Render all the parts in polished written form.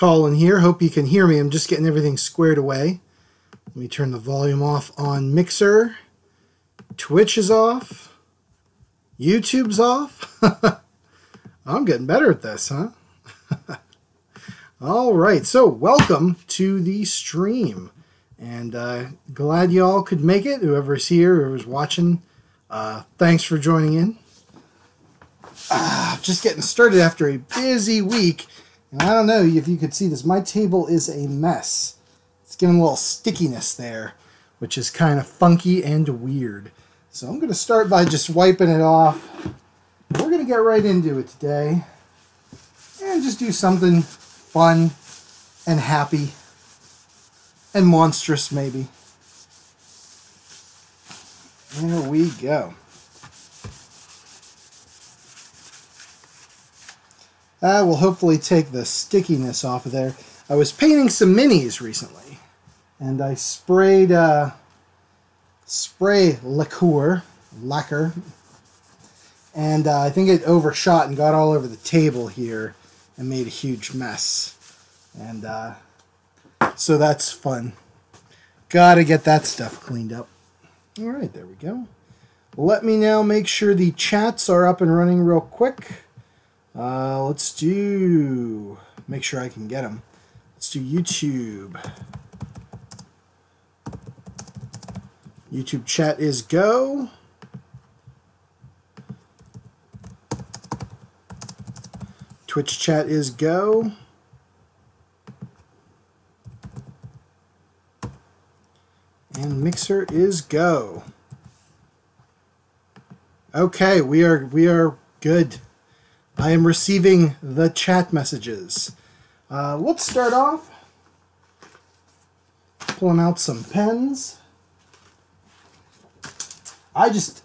Colin here. Hope you can hear me. I'm just getting everything squared away. Let me turn the volume off on Mixer. Twitch is off. YouTube's off. I'm getting better at this, huh? All right, so welcome to the stream. And glad you all could make it. Whoever's here, whoever's watching, thanks for joining in. Just getting started after a busy week. And I don't know if you could see this. My table is a mess. It's getting a little stickiness there, which is kind of funky and weird. So I'm going to start by just wiping it off. We're going to get right into it today. And just do something fun and happy and monstrous, maybe. There we go. That will hopefully take the stickiness off of there. I was painting some minis recently, and I sprayed spray lacquer, and I think it overshot and got all over the table here and made a huge mess. And so that's fun. Gotta get that stuff cleaned up. All right, there we go. Let me now make sure the chats are up and running real quick. Let's do, make sure I can get them. Let's do YouTube. YouTube chat is go. Twitch chat is go. And Mixer is go. Okay, we are good. I am receiving the chat messages. Let's start off pulling out some pens.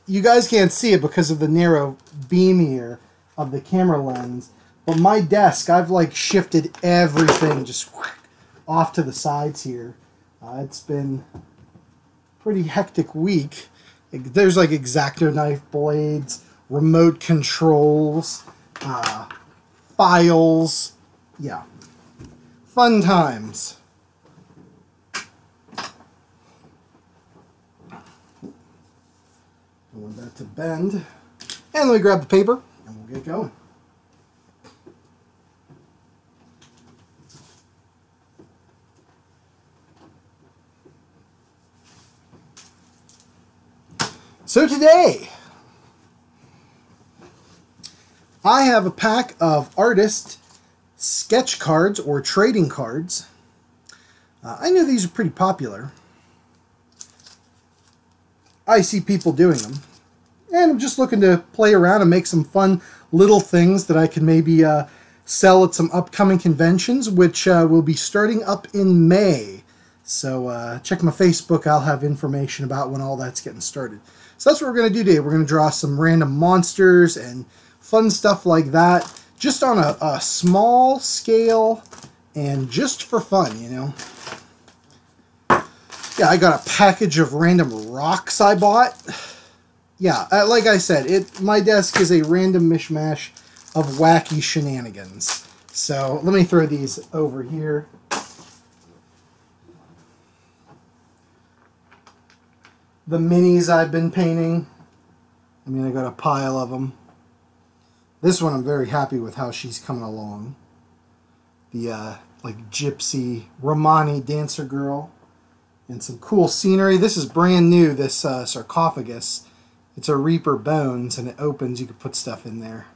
You guys can't see it because of the narrow beam here of the camera lens, but my desk, I've like shifted everything just off to the sides here. It's been a pretty hectic week. There's like X-Acto knife blades, remote controls, files, yeah, fun times. I want that to bend, and let me grab the paper and we'll get going. So today I have a pack of artist sketch cards or trading cards. I know these are pretty popular. I see people doing them. And I'm just looking to play around and make some fun little things that I can maybe sell at some upcoming conventions, which will be starting up in May. So check my Facebook. I'll have information about when all that's getting started. So that's what we're going to do today. We're going to draw some random monsters and fun stuff like that, just on a small scale and just for fun, you know. Yeah, I got a package of random rocks I bought. Yeah, like I said, my desk is a random mishmash of wacky shenanigans. So let me throw these over here. The minis I've been painting. I mean, I got a pile of them. This one I'm very happy with how she's coming along. The like gypsy Romani dancer girl. And some cool scenery. This is brand new, this sarcophagus. It's a Reaper Bones, and it opens. You can put stuff in there.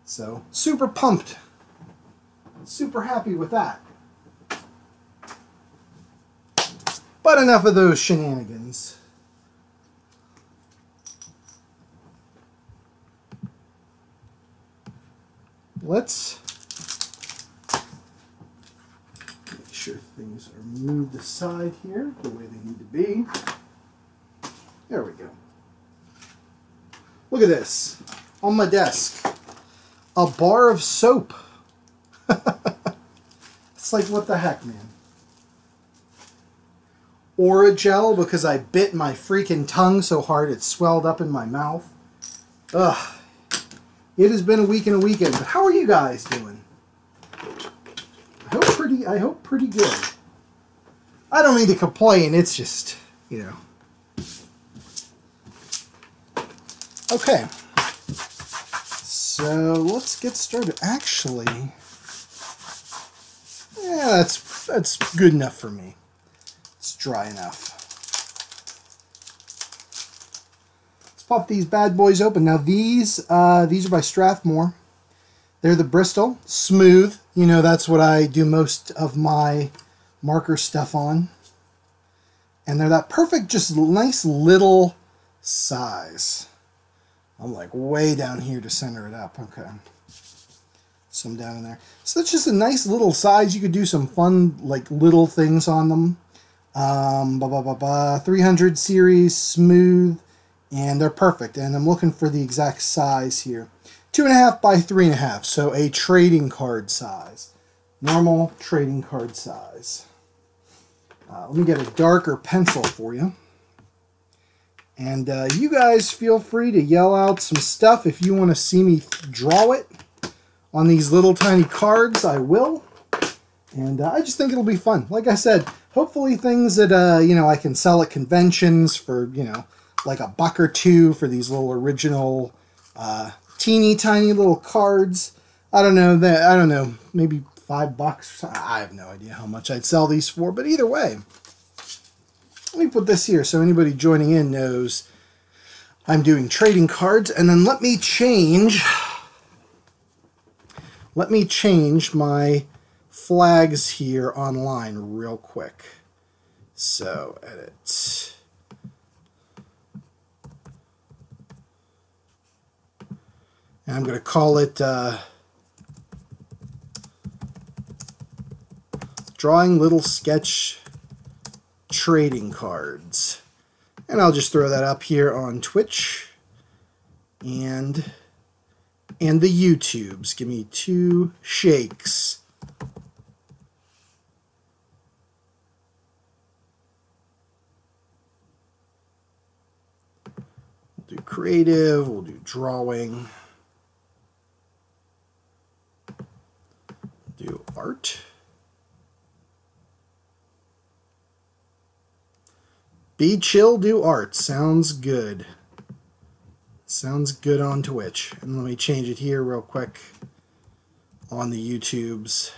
So, super pumped. Super happy with that. But enough of those shenanigans. Let's make sure things are moved aside here the way they need to be. There we go. Look at this. On my desk. A bar of soap. It's like, what the heck, man? Orajel, because I bit my freaking tongue so hard it swelled up in my mouth. Ugh. It has been a week and a weekend, but how are you guys doing? I hope I hope pretty good. I don't mean to complain, it's just, you know. Okay. So let's get started. Actually, yeah, that's good enough for me. It's dry enough. Let's pop these bad boys open. Now these are by Strathmore. They're the Bristol Smooth. You know, that's what I do most of my marker stuff on. And they're that perfect, just nice little size. I'm like way down here to center it up. Okay. Some down in there. So that's just a nice little size. You could do some fun, like, little things on them. 300 series, smooth, and they're perfect. And I'm looking for the exact size here. 2.5 by 3.5, so a trading card size. Normal trading card size. Let me get a darker pencil for you. And you guys feel free to yell out some stuff if you want to see me draw it on these little tiny cards. I will. And I just think it'll be fun. Like I said, hopefully things that, you know, I can sell at conventions for, you know, like $1 or $2 for these little original, teeny tiny little cards. I don't know, maybe $5. I have no idea how much I'd sell these for, but either way. Let me put this here so anybody joining in knows I'm doing trading cards. And then let me change my flags here online real quick. So, edit. And I'm going to call it Drawing Little Sketch Trading Cards. And I'll just throw that up here on Twitch and the YouTubes. Give me 2 shakes. We'll do creative, we'll do drawing, do art. Be chill, do art. Sounds good. Sounds good on Twitch. And let me change it here real quick on the YouTubes.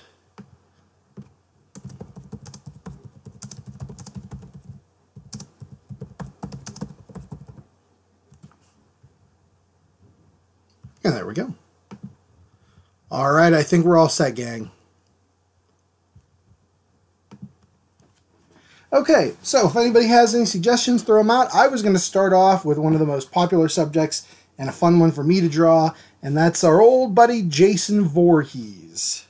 And there we go. All right, I think we're all set, gang. Okay, so if anybody has any suggestions, throw them out. I was going to start off with one of the most popular subjects and a fun one for me to draw, and that's our old buddy Jason Voorhees.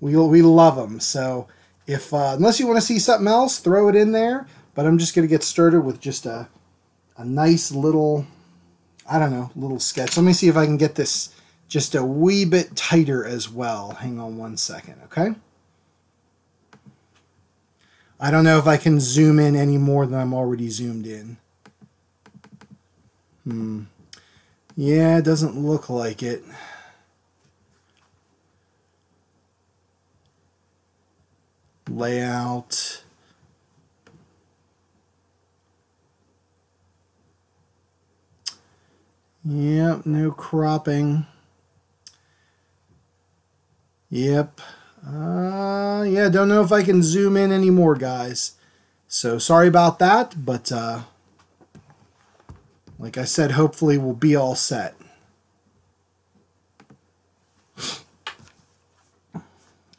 We love him, so if unless you want to see something else, throw it in there, but I'm just going to get started with just a nice little, I don't know, little sketch. Let me see if I can get this just a wee bit tighter as well. Hang on one second, okay? I don't know if I can zoom in any more than I'm already zoomed in. Yeah, it doesn't look like it. Layout. Yep, no cropping. Yep. Yeah, don't know if I can zoom in anymore, guys. So sorry about that, but like I said, hopefully we'll be all set.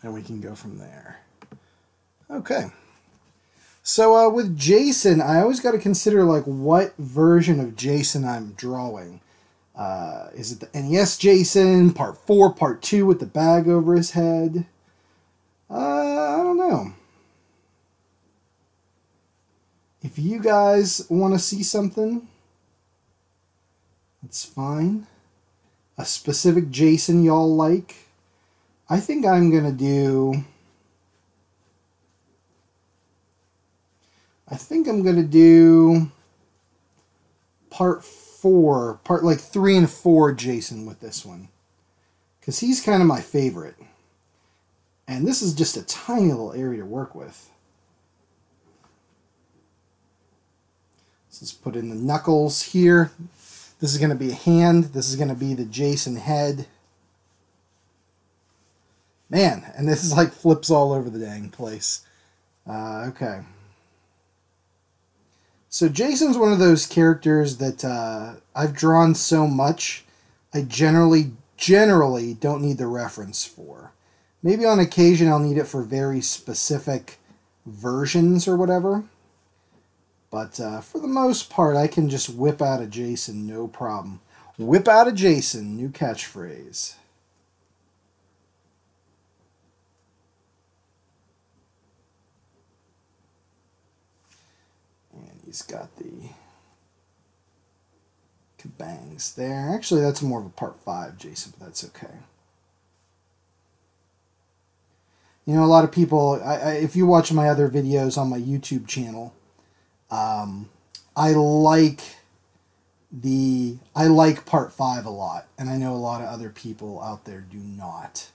And we can go from there. Okay. So with Jason, I always got to consider like what version of Jason I'm drawing. Is it the NES Jason, part 4, part 2 with the bag over his head? I don't know. If you guys want to see something, it's fine. A specific Jason y'all like, I think I'm going to do... part 4, part like 3 and 4 Jason with this one. Because he's kind of my favorite. And this is just a tiny little area to work with. So let's put in the knuckles here. This is going to be a hand. This is going to be the Jason head. Man, and this is like flips all over the dang place. Okay. So Jason's one of those characters that I've drawn so much, I generally don't need the reference for. Maybe on occasion I'll need it for very specific versions or whatever. But for the most part, I can just whip out a Jason, no problem. Whip out a Jason, new catchphrase. And he's got the kabangs there. Actually, that's more of a part 5 Jason, but that's okay. You know, a lot of people, if you watch my other videos on my YouTube channel, I like part 5 a lot, and I know a lot of other people out there do not.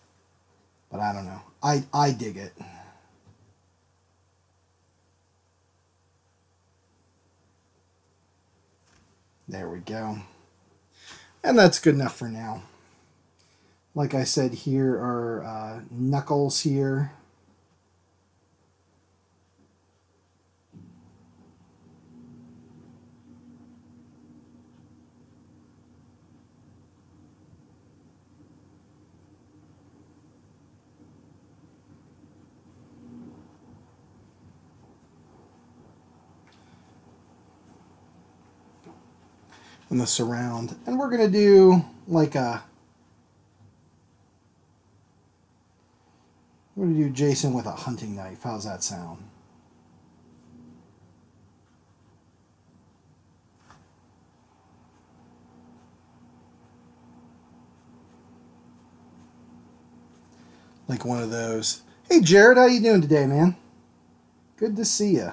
But I don't know. I dig it. There we go. And that's good enough for now. Like I said, here are knuckles here. And the surround. And we're going to do like a... We're going to do Jason with a hunting knife. How's that sound? Like one of those. Hey Jared, how you doing today, man? Good to see you.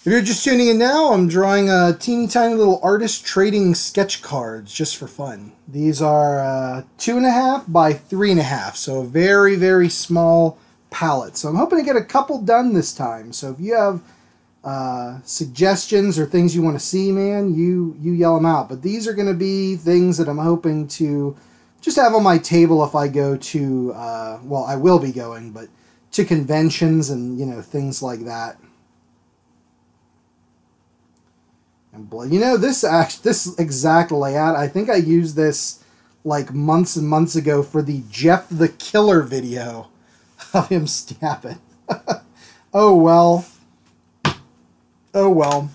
If you're just tuning in now, I'm drawing a teeny tiny little artist trading sketch cards just for fun. These are 2.5 by 3.5, so a very, very small palette. So I'm hoping to get a couple done this time. So if you have suggestions or things you want to see, man, you yell them out. But these are going to be things that I'm hoping to just have on my table if I go to, well, I will be going, but to conventions and, you know, things like that. You know, this exact layout, I think I used this like months and months ago for the Jeff the Killer video of him stabbing. Oh well. Oh well.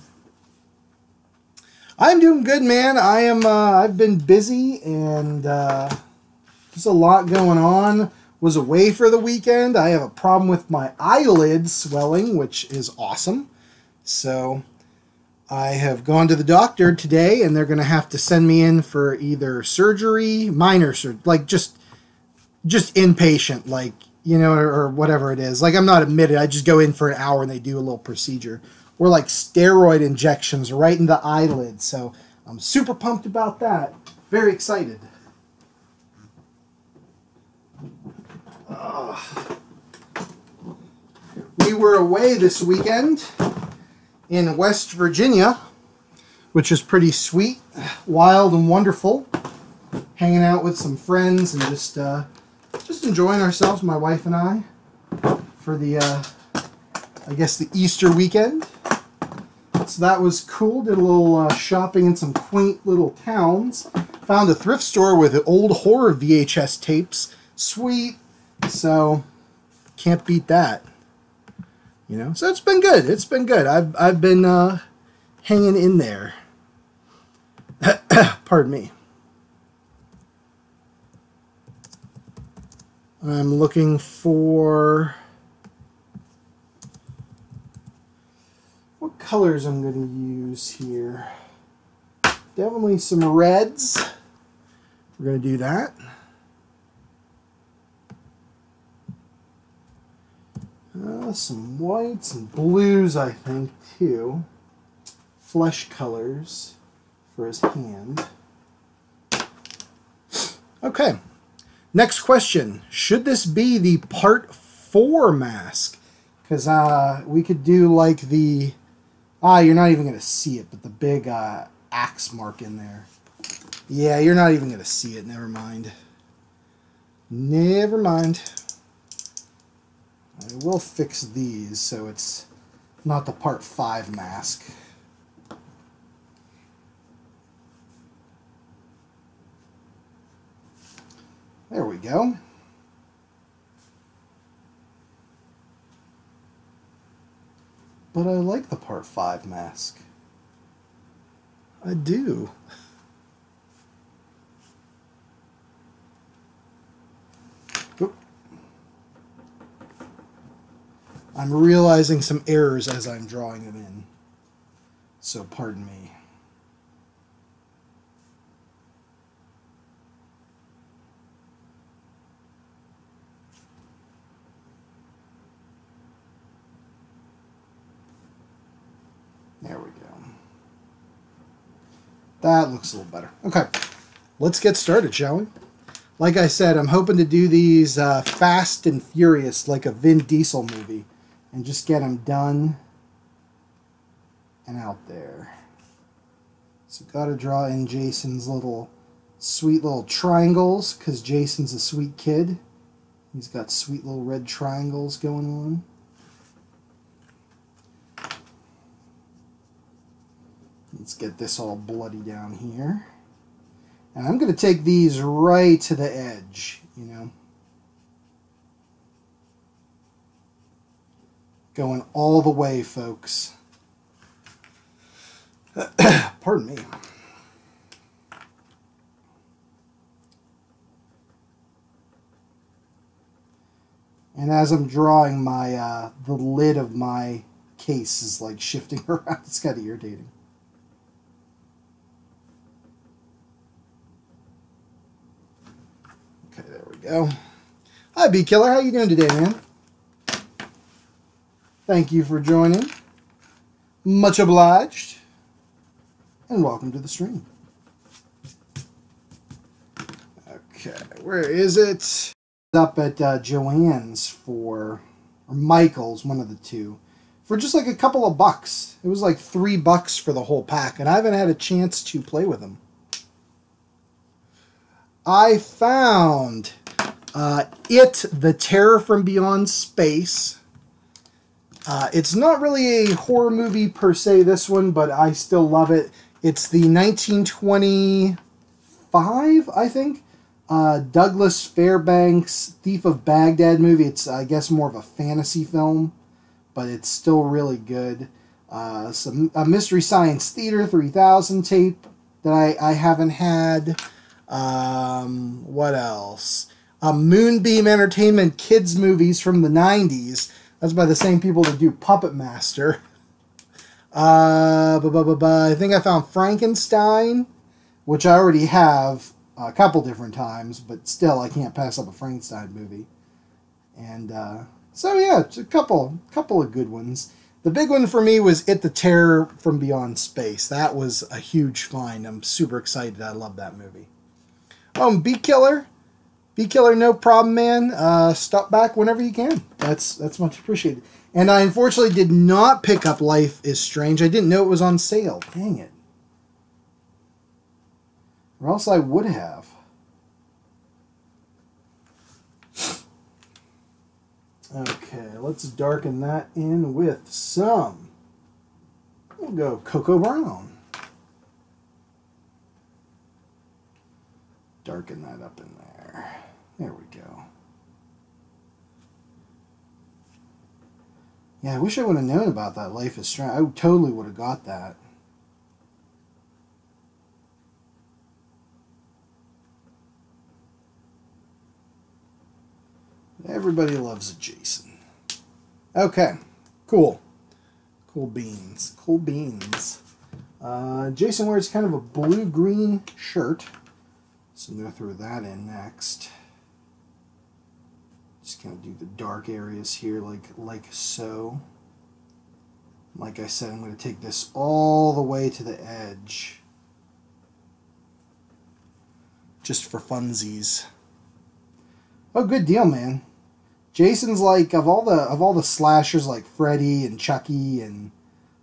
I'm doing good, man. I've been busy and there's a lot going on. Was away for the weekend. I have a problem with my eyelid swelling, which is awesome. So I have gone to the doctor today, and they're going to have to send me in for either surgery, minor surgery, like just inpatient, like, you know, or whatever it is. Like, I'm not admitted. I just go in for an hour, and they do a little procedure. Or, like, steroid injections right in the eyelid. So I'm super pumped about that. Very excited. We were away this weekend in West Virginia, which is pretty sweet, wild and wonderful. Hanging out with some friends and just enjoying ourselves, my wife and I, for the, I guess, the Easter weekend. So that was cool. Did a little shopping in some quaint little towns. Found a thrift store with old horror VHS tapes. Sweet. So, can't beat that. You know, so it's been good. It's been good. I've been hanging in there. Pardon me. I'm looking for what colors I'm going to use here. Definitely some reds. We're going to do that. Some whites and blues, I think, too. Flesh colors for his hand. Okay. Next question. Should this be the part 4 mask? Because we could do like the... you're not even going to see it, but the big axe mark in there. Yeah, you're not even going to see it. Never mind. Never mind. I will fix these so it's not the part 5 mask. There we go. But I like the part 5 mask. I do. Oop. I'm realizing some errors as I'm drawing them in. So pardon me. There we go. That looks a little better. Okay, let's get started, shall we? Like I said, I'm hoping to do these fast and furious like a Vin Diesel movie and just get them done and out there. So got to draw in Jason's little sweet little triangles because Jason's a sweet kid. He's got sweet little red triangles going on. Let's get this all bloody down here. And I'm going to take these right to the edge, you know. Going all the way, folks. Pardon me. And as I'm drawing, my the lid of my case is like shifting around. It's kind of irritating. Okay, there we go. Hi, Bee Killer. How you doing today, man? Thank you for joining. Much obliged. And welcome to the stream. Okay, where is it? Up at Joann's for, or Michael's, one of the two, for just like a couple of bucks. It was like $3 for the whole pack, and I haven't had a chance to play with them. I found It, the Terror from Beyond Space. It's not really a horror movie per se, this one, but I still love it. It's the 1925, I think, Douglas Fairbanks Thief of Baghdad movie. It's, I guess, more of a fantasy film, but it's still really good. A Mystery Science Theater 3000 tape that I haven't had. What else? Moonbeam Entertainment kids movies from the 90s. That's by the same people that do Puppet Master. I think I found Frankenstein, which I already have a couple different times, but still I can't pass up a Frankenstein movie. And so yeah, it's a couple of good ones. The big one for me was It, the Terror from Beyond Space. That was a huge find. I'm super excited. I love that movie. Bee Killer, no problem, man. Stop back whenever you can. That's much appreciated. And I unfortunately did not pick up Life is Strange. I didn't know it was on sale. Dang it. Or else I would have. Okay, let's darken that in with some. We'll go Cocoa Brown. Darken that up in there. There we go. Yeah, I wish I would have known about that Life is Strange. I totally would have got that. Everybody loves a Jason. Okay, cool. Cool beans. Cool beans. Jason wears kind of a blue-green shirt. So I'm going to throw that in next. Just kind of do the dark areas here like so. Like I said, I'm going to take this all the way to the edge. Just for funsies. Oh, good deal, man. Jason's like of all the slashers like Freddy and Chucky and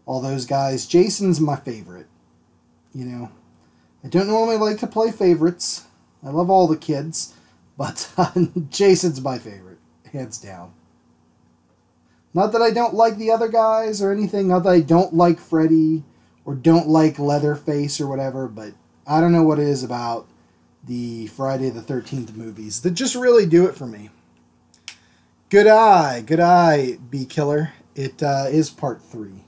all those guys, Jason's my favorite. You know, I don't normally like to play favorites. I love all the kids, but Jason's my favorite, hands down. Not that I don't like the other guys or anything, not that I don't like Freddy or don't like Leatherface or whatever, but I don't know what it is about the Friday the 13th movies that just really do it for me. Good eye, Bee Killer. It is part 3.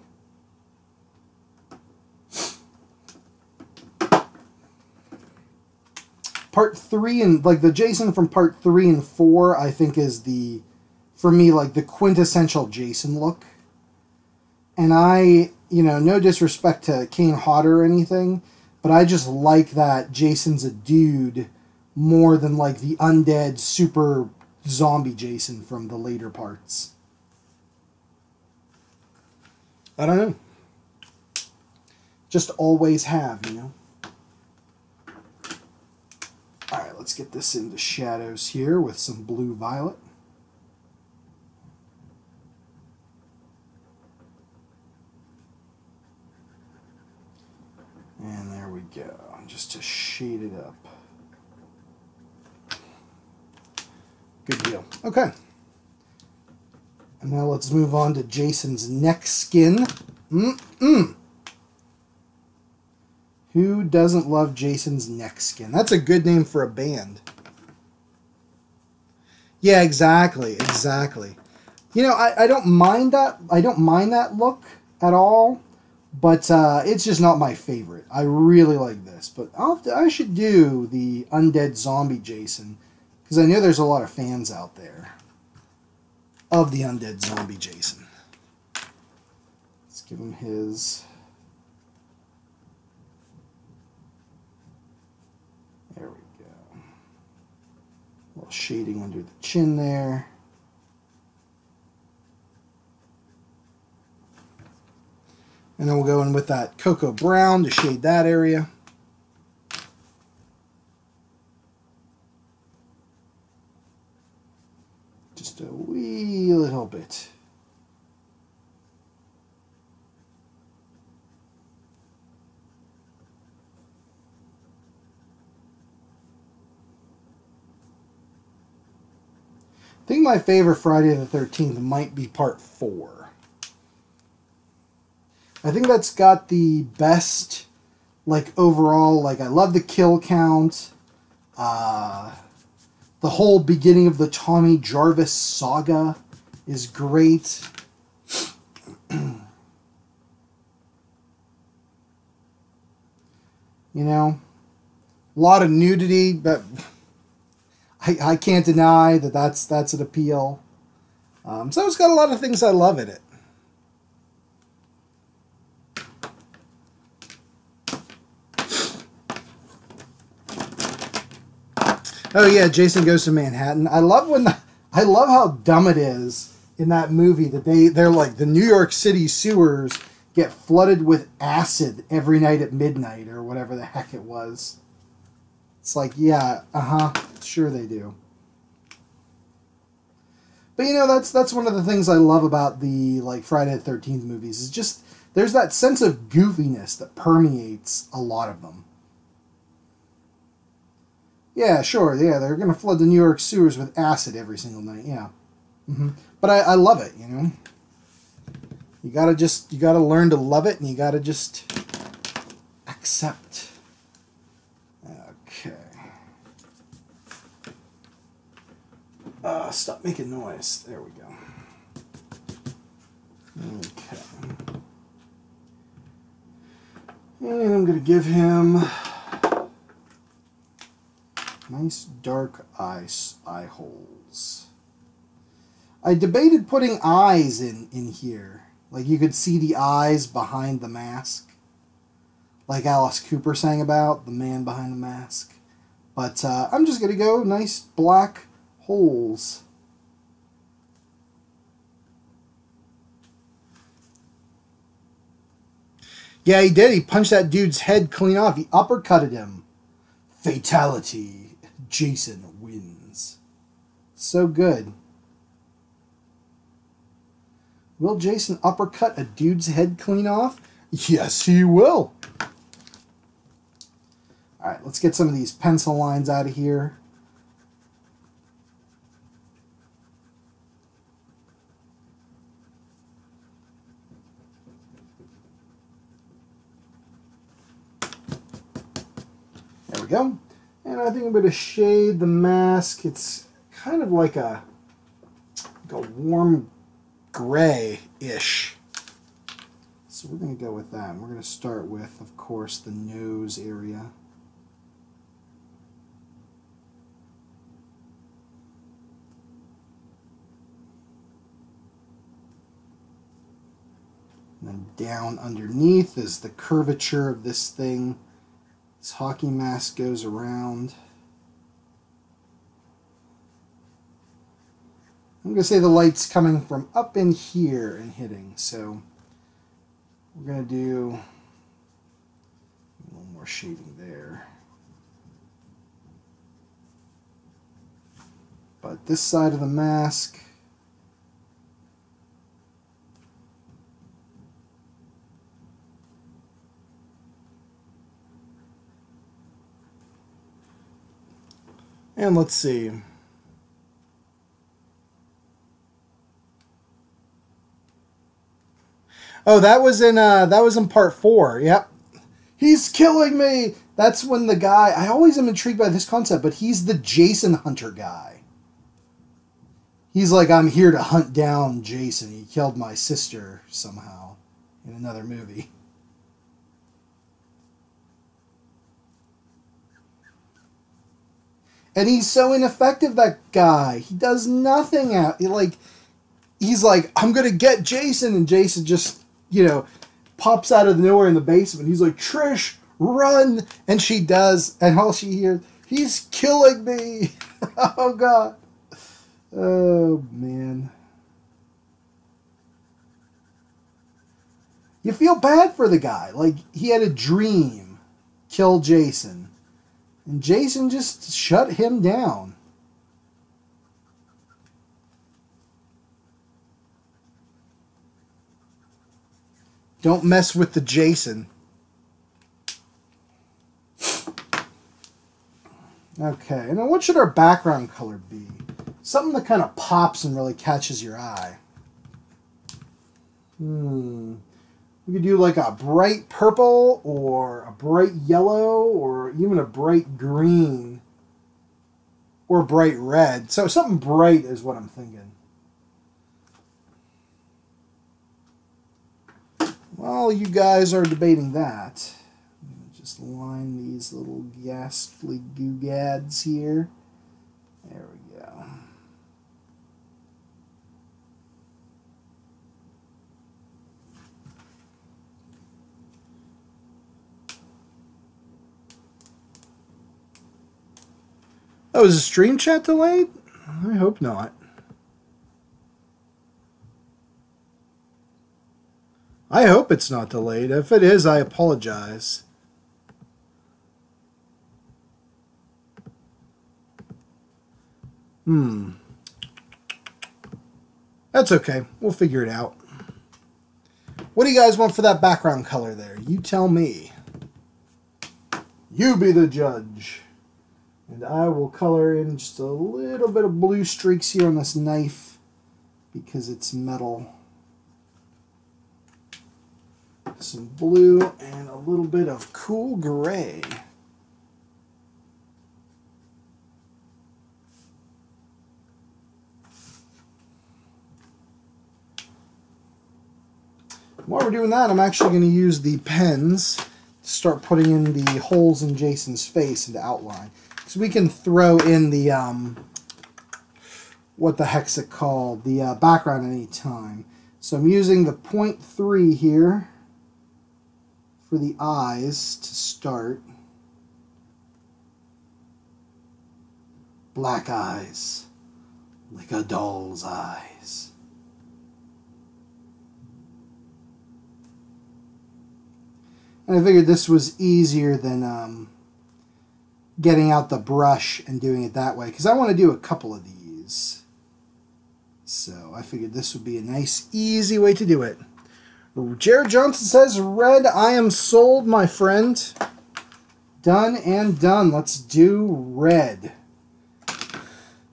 Part 3 and like the Jason from part 3 and 4, I think is for me, like the quintessential Jason look. And I, no disrespect to Kane Hodder or anything, but I just like that Jason's a dude more than like the undead super zombie Jason from the later parts. I don't know. Just always have, Alright, let's get this into shadows here with some blue violet. And there we go, just to shade it up. Good deal. Okay. And now let's move on to Jason's neck skin. Who doesn't love Jason's neck skin? That's a good name for a band. Yeah, exactly. I don't mind that. I don't mind that look at all. But it's just not my favorite. I really like this. But I should do the undead zombie Jason. Because I know there's a lot of fans out there of the undead zombie Jason. Let's give him his... There we go. A little shading under the chin there. And then we'll go in with that cocoa brown to shade that area. Just a wee little bit. I think my favorite Friday the 13th might be part 4. I think that's got the best, like, overall, like, I love the kill count. The whole beginning of the Tommy Jarvis saga is great. A lot of nudity, but I can't deny that's an appeal. So it's got a lot of things I love in it. Oh yeah, Jason Goes to Manhattan. I love how dumb it is in that movie that they're like the New York City sewers get flooded with acid every night at midnight or whatever the heck it was. It's like, yeah, sure they do. But that's one of the things I love about the like Friday the 13th movies is just there's that sense of goofiness that permeates a lot of them. Yeah, sure. Yeah, they're going to flood the New York sewers with acid every single night. Yeah. But I love it, You gotta learn to love it, and you gotta just accept. Okay. Stop making noise. There we go. Okay. And I'm gonna give him nice dark eye holes. I debated putting eyes in here. Like you could see the eyes behind the mask. Like Alice Cooper sang about, the man behind the mask. But I'm just going to go nice black holes. Yeah, he did. He punched that dude's head clean off. He uppercutted him. Fatality. Jason wins. So good. Will Jason uppercut a dude's head clean off? Yes, he will. Alright, let's get some of these pencil lines out of here. There we go. And I think I'm going to shade the mask. It's kind of like a warm gray-ish. So we're going to go with that. We're going to start with, of course, the nose area. And then down underneath is the curvature of this thing. This hockey mask goes around. I'm going to say the light's coming from up in here and hitting. So we're going to do a little more shading there. But this side of the mask, and let's see. Oh, that was in part 4. Yep. He's killing me. That's when the guy, I always am intrigued by this concept, but he's the Jason hunter guy. He's like, I'm here to hunt down Jason. He killed my sister somehow in another movie. And he's so ineffective, that guy. He does nothing out. He's like, I'm going to get Jason. And Jason just, pops out of nowhere in the basement. He's like, Trish, run. And she does. And all she hears, he's killing me. Oh, God. Oh, man. You feel bad for the guy. Like, he had a dream. Kill Jason. And Jason just shut him down. Don't mess with the Jason. Okay, and then what should our background color be? Something that kind of pops and really catches your eye. We could do like a bright purple or a bright yellow or even a bright green or bright red. So something bright is what I'm thinking. While you guys are debating that, just line these little ghastly googads here. There we go. Oh, is the stream chat delayed? I hope not. I hope it's not delayed. If it is, I apologize. That's okay. We'll figure it out. What do you guys want for that background color there? You tell me. You be the judge. And I will color in just a little bit of blue streaks here on this knife because it's metal. Some blue and a little bit of cool gray. While we're doing that, I'm actually going to use the pens to start putting in the holes in Jason's face into outline. So we can throw in the, what the heck's it called? The background at any time. So I'm using the 0.3 here for the eyes to start. Black eyes, like a doll's eyes. And I figured this was easier than getting out the brush and doing it that way, because I want to do a couple of these. these. So I figured this would be a nice, easy way to do it. Jared Johnson says, red, I am sold, my friend. Done and done. Let's do red.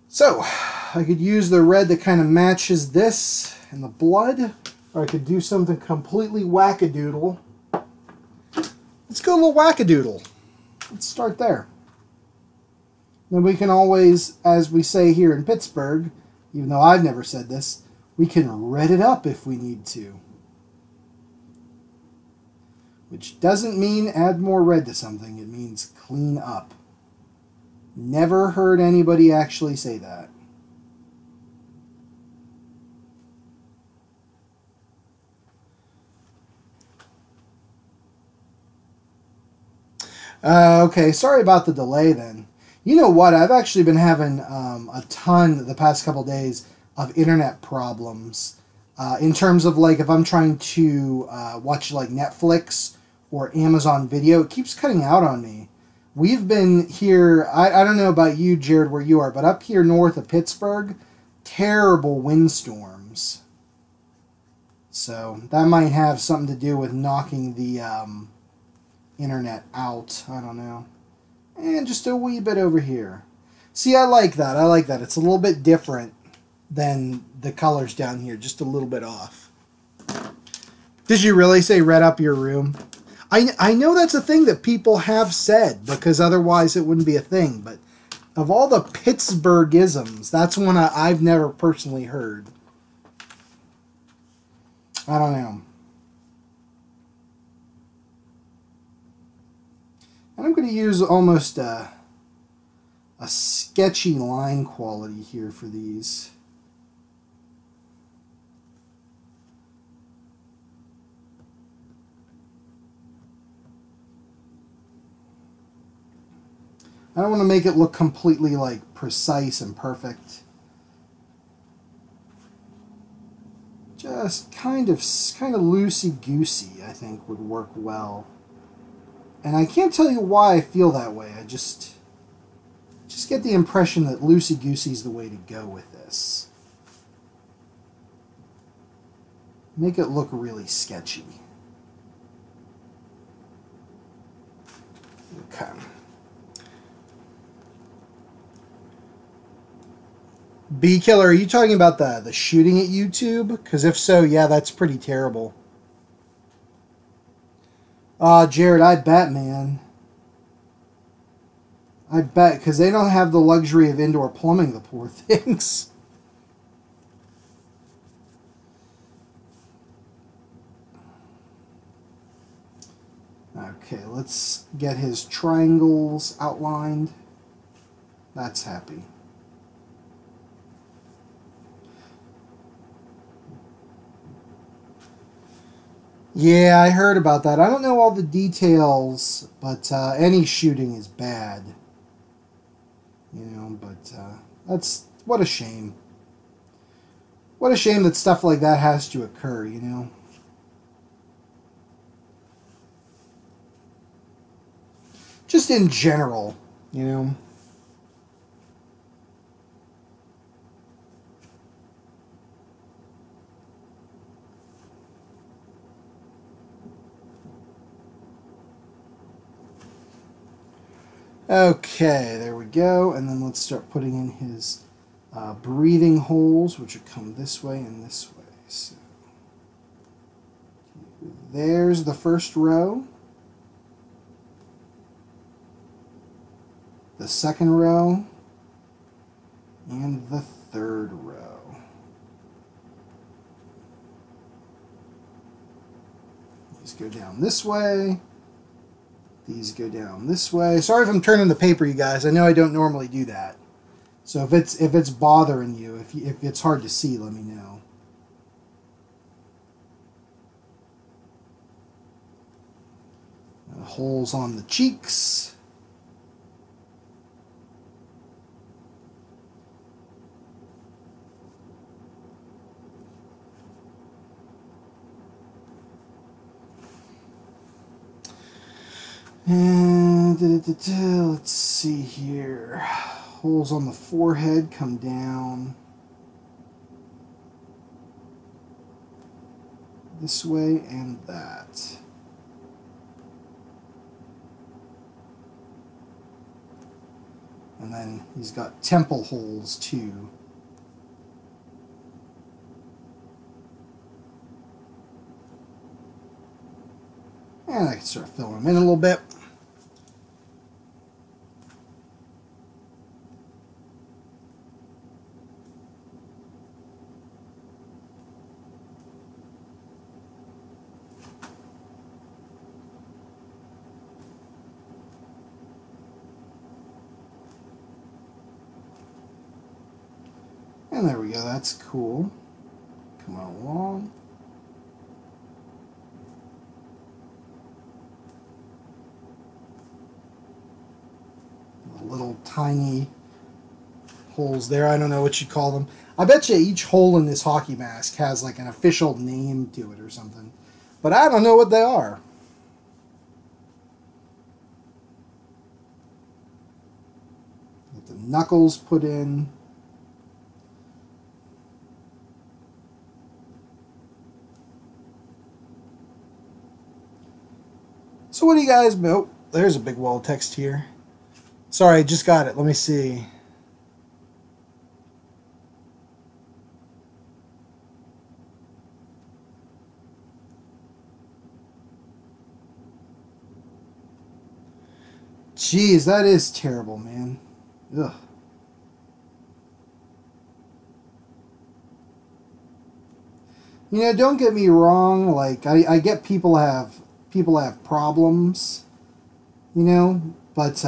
So, I could use the red that kind of matches this and the blood, or I could do something completely wackadoodle. Let's go a little wackadoodle. Let's start there. Then we can always, as we say here in Pittsburgh, even though I've never said this, we can red it up if we need to. Which doesn't mean add more red to something, it means clean up. Never heard anybody actually say that. Okay, sorry about the delay then. You know what? I've actually been having a ton the past couple days of internet problems. In terms of like if I'm trying to watch like Netflix or Amazon Video, it keeps cutting out on me. We've been here, I don't know about you, Jared, where you are, but up here north of Pittsburgh, terrible windstorms. So that might have something to do with knocking the internet out. I don't know. And just a wee bit over here. See, I like that. I like that. It's a little bit different than the colors down here. Just a little bit off. Did you really say red up your room? I know that's a thing that people have said, because otherwise it wouldn't be a thing. But of all the Pittsburghisms, that's one I've never personally heard. I don't know. And I'm going to use almost a sketchy line quality here for these. I don't want to make it look completely like precise and perfect. Just kind of loosey-goosey, I think, would work well. And I can't tell you why I feel that way. I just get the impression that loosey-goosey is the way to go with this. Make it look really sketchy. Okay. Bee Killer, are you talking about the shooting at YouTube? Because if so, yeah, that's pretty terrible. Jared, I bet, man. I bet, because they don't have the luxury of indoor plumbing, the poor things. Okay, let's get his triangles outlined. That's happy. Yeah, I heard about that. I don't know all the details, but any shooting is bad. You know, but that's, what a shame. What a shame that stuff like that has to occur, you know. Just in general, you know. Okay, there we go. And then let's start putting in his breathing holes, which would come this way and this way. So there's the first row. The second row. And the third row. These go down this way. These go down this way. Sorry if I'm turning the paper, you guys. I know I don't normally do that. So if it's bothering you, if it's hard to see, let me know. Holes on the cheeks. And let's see here. holes on the forehead come down this way and that. And then he's got temple holes too. And I can start filling them in a little bit. And there we go, that's cool. Come on along. Little tiny holes there. I don't know what you'd call them. I bet you each hole in this hockey mask has like an official name to it or something. But I don't know what they are. Get the knuckles put in. So what do you guys... Oh, there's a big wall of text here. Sorry, I just got it. Let me see. Jeez, that is terrible, man. Ugh. You know, don't get me wrong. Like, I get people have problems, you know, but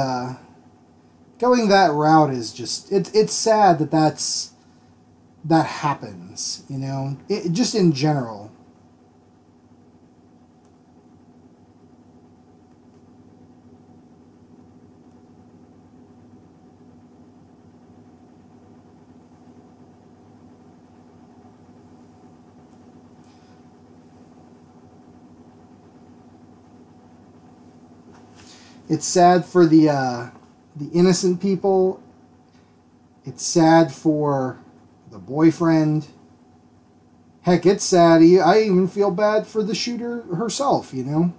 going that route is just it's sad that happens, you know, just in general. It's sad for the innocent people. It's sad for the boyfriend. Heck, it's sad. I even feel bad for the shooter herself, you know?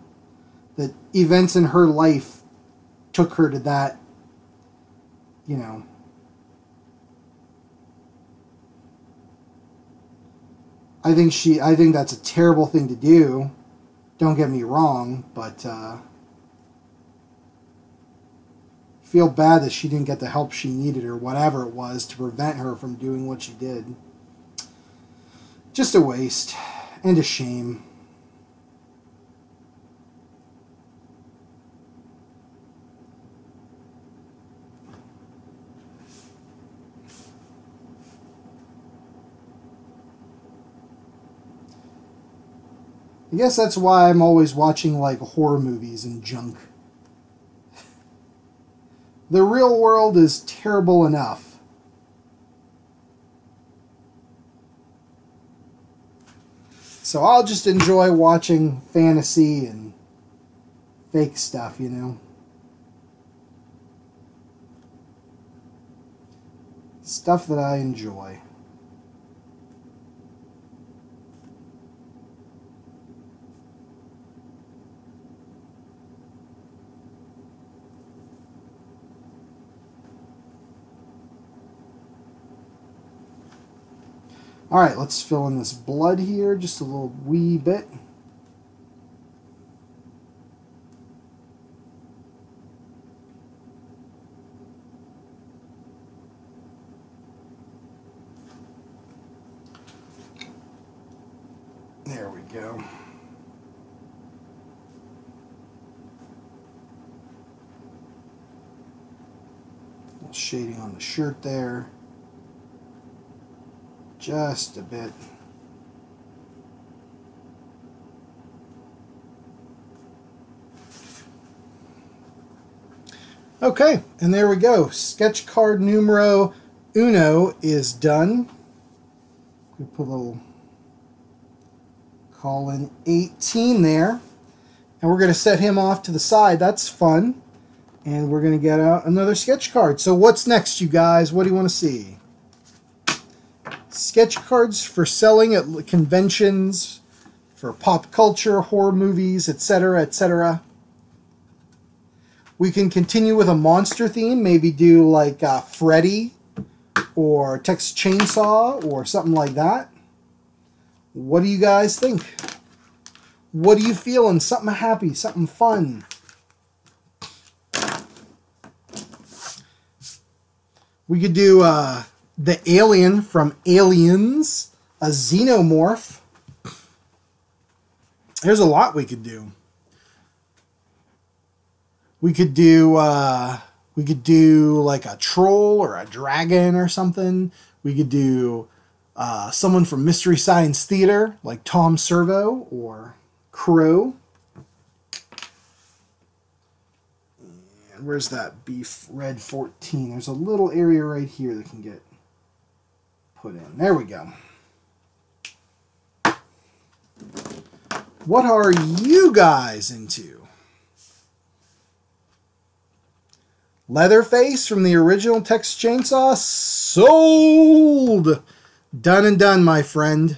That events in her life took her to that, you know. I think that's a terrible thing to do. Don't get me wrong, but feel bad that she didn't get the help she needed or whatever it was to prevent her from doing what she did. Just a waste and a shame. I guess that's why I'm always watching like horror movies and junk. The real world is terrible enough. So I'll just enjoy watching fantasy and fake stuff, you know. Stuff that I enjoy. Alright, let's fill in this blood here just a little wee bit. There we go. A little shading on the shirt there. Just a bit. Okay, and there we go. Sketch card numero uno is done. We put a little Colin 18 there. And we're going to set him off to the side. That's fun. And we're going to get out another sketch card. So what's next, you guys? What do you want to see? Sketch cards for selling at conventions, for pop culture, horror movies, etc., etc. We can continue with a monster theme. Maybe do like Freddy or Texas Chainsaw or something like that. What do you guys think? What are you feeling? Something happy, something fun. We could do the alien from Aliens, a xenomorph. There's a lot we could do. We could do like a troll or a dragon or something. We could do someone from Mystery Science Theater, like Tom Servo or Crow. And where's that beef red 14? There's a little area right here that can get put in. There we go. What are you guys into? Leatherface from the original Texas Chainsaw? Sold! Done and done, my friend.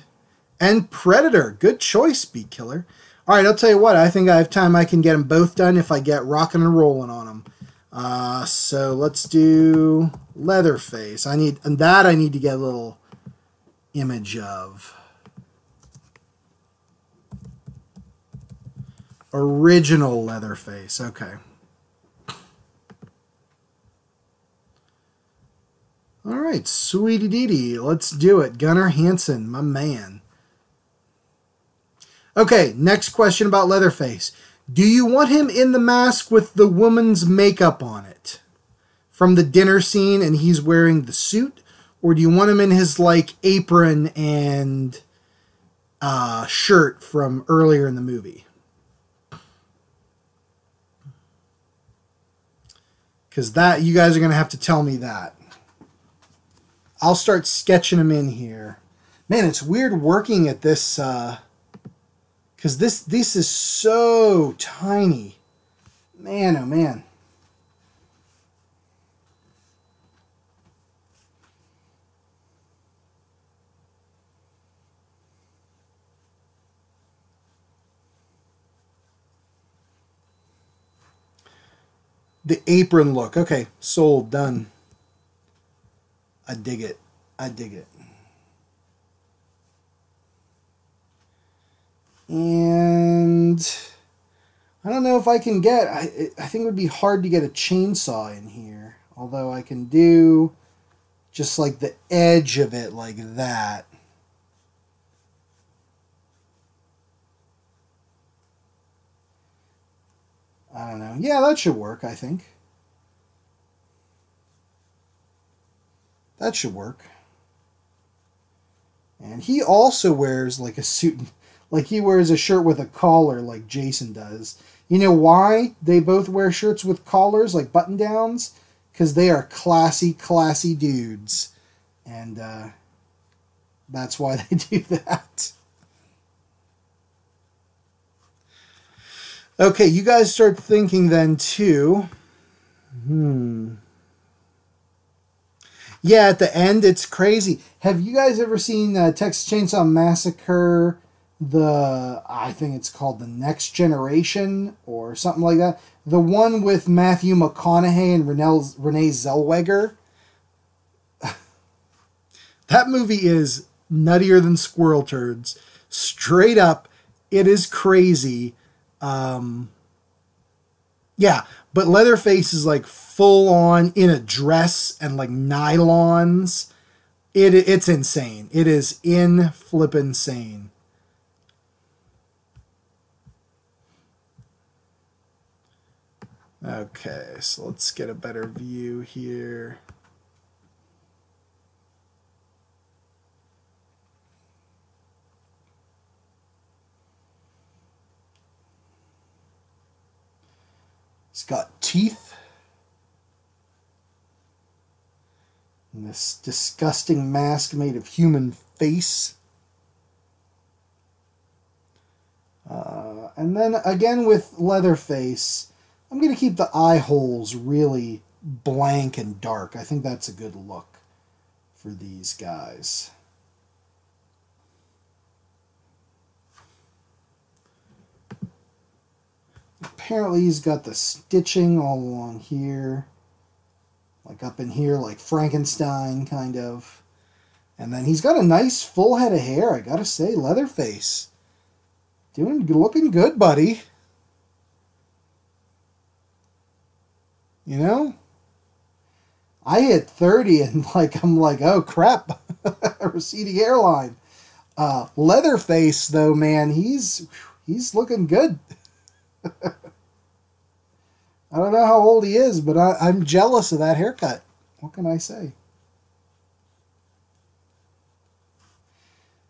And Predator. Good choice, Beat Killer. All right, I'll tell you what. I think I have time. I can get them both done if I get rocking and rolling on them. So let's do Leatherface. I need to get a little image of. Original Leatherface. Okay. All right, sweetie dee. Let's do it. Gunnar Hansen, my man. Okay, next question about Leatherface. Do you want him in the mask with the woman's makeup on it from the dinner scene and he's wearing the suit? Or do you want him in his, like, apron and shirt from earlier in the movie? Because that, you guys are going to have to tell me that. I'll start sketching him in here. Man, it's weird working at this, because this is so tiny. Man, oh man. The apron look. Okay, sold, done. I dig it. I dig it. And I don't know if I can get... I think it would be hard to get a chainsaw in here. Although I can do just like the edge of it like that. I don't know. Yeah, that should work, I think. That should work. And he also wears like a suit, like he wears a shirt with a collar like Jason does. You know why they both wear shirts with collars, like button downs? Because they are classy, classy dudes. And that's why they do that. Okay, you guys start thinking then too. Yeah, at the end, it's crazy. Have you guys ever seen Texas Chainsaw Massacre, I think it's called The Next Generation, or something like that? The one with Matthew McConaughey and Renee Zellweger? That movie is nuttier than squirrel turds. Straight up, it is crazy. Yeah, but Leatherface is like full on in a dress and like nylons. It's insane. It is insane. Okay, so let's get a better view here. It's got teeth. And this disgusting mask made of human face. And then again with Leatherface, I'm going to keep the eye holes really blank and dark. I think that's a good look for these guys. Apparently he's got the stitching all along here. Like up in here, like Frankenstein, kind of. And then he's got a nice full head of hair, I gotta say. Leatherface. Looking good, buddy. You know? I hit 30 and I'm like, oh crap. Receding hairline. Leatherface, though, man, he's looking good. I don't know how old he is, but I'm jealous of that haircut. What can I say?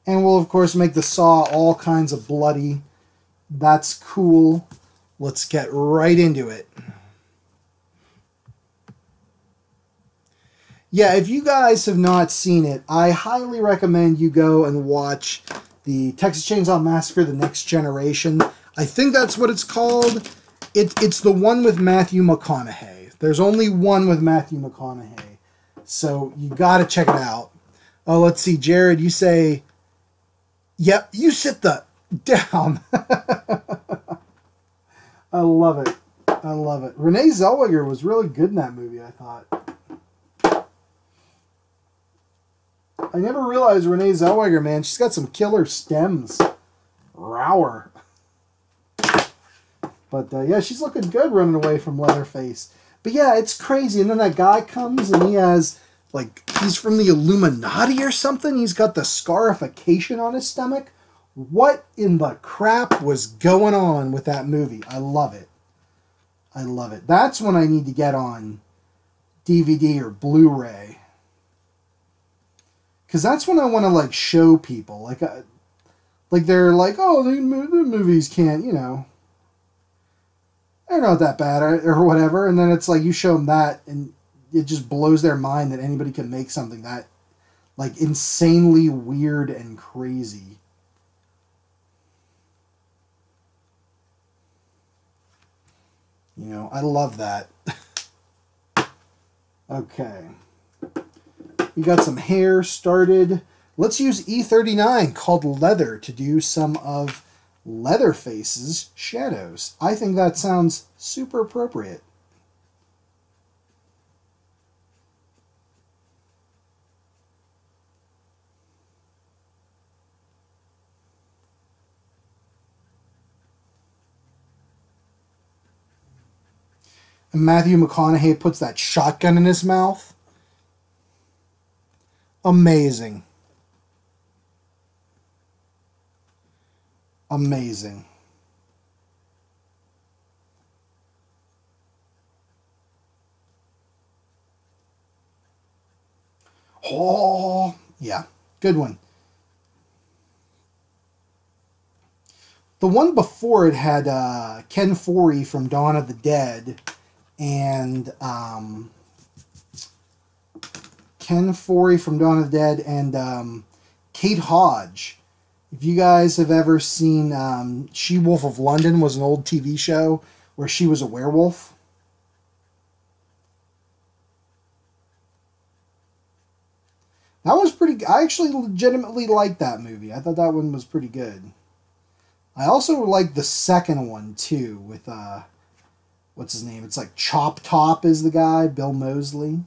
And we'll, of course, make the saw all kinds of bloody. That's cool. Let's get right into it. Yeah, if you guys have not seen it, I highly recommend you go and watch the Texas Chainsaw Massacre: The Next Generation. I think that's what it's called. It's the one with Matthew McConaughey. There's only one with Matthew McConaughey. So you got to check it out. Oh, let's see. Jared, you say, yep, you sit the down. I love it. I love it. Renee Zellweger was really good in that movie, I thought. I never realized Renee Zellweger, man. She's got some killer stems. Rower. But yeah, she's looking good running away from Leatherface. But yeah, it's crazy. And then that guy comes and he has, he's from the Illuminati or something. He's got the scarification on his stomach. What in the crap was going on with that movie? I love it. I love it. That's when I need to get on DVD or Blu-ray. Because that's when I want to, show people. They're like, oh, the movies can't, they're not that bad or whatever. And then it's like you show them that and it just blows their mind that anybody can make something that insanely weird and crazy. I love that. Okay. We got some hair started. Let's use E39 called Leather to do some of Leatherface's shadows. I think that sounds super appropriate. And Matthew McConaughey puts that shotgun in his mouth. Amazing. Amazing. Oh, yeah. Good one. The one before it had Ken Foree from Dawn of the Dead and Kate Hodge. If you guys have ever seen She-Wolf of London was an old TV show where she was a werewolf. That was pretty... I actually legitimately liked that movie. I thought that one was pretty good. I also liked the second one, too, with... what's his name? It's Chop Top is the guy, Bill Moseley.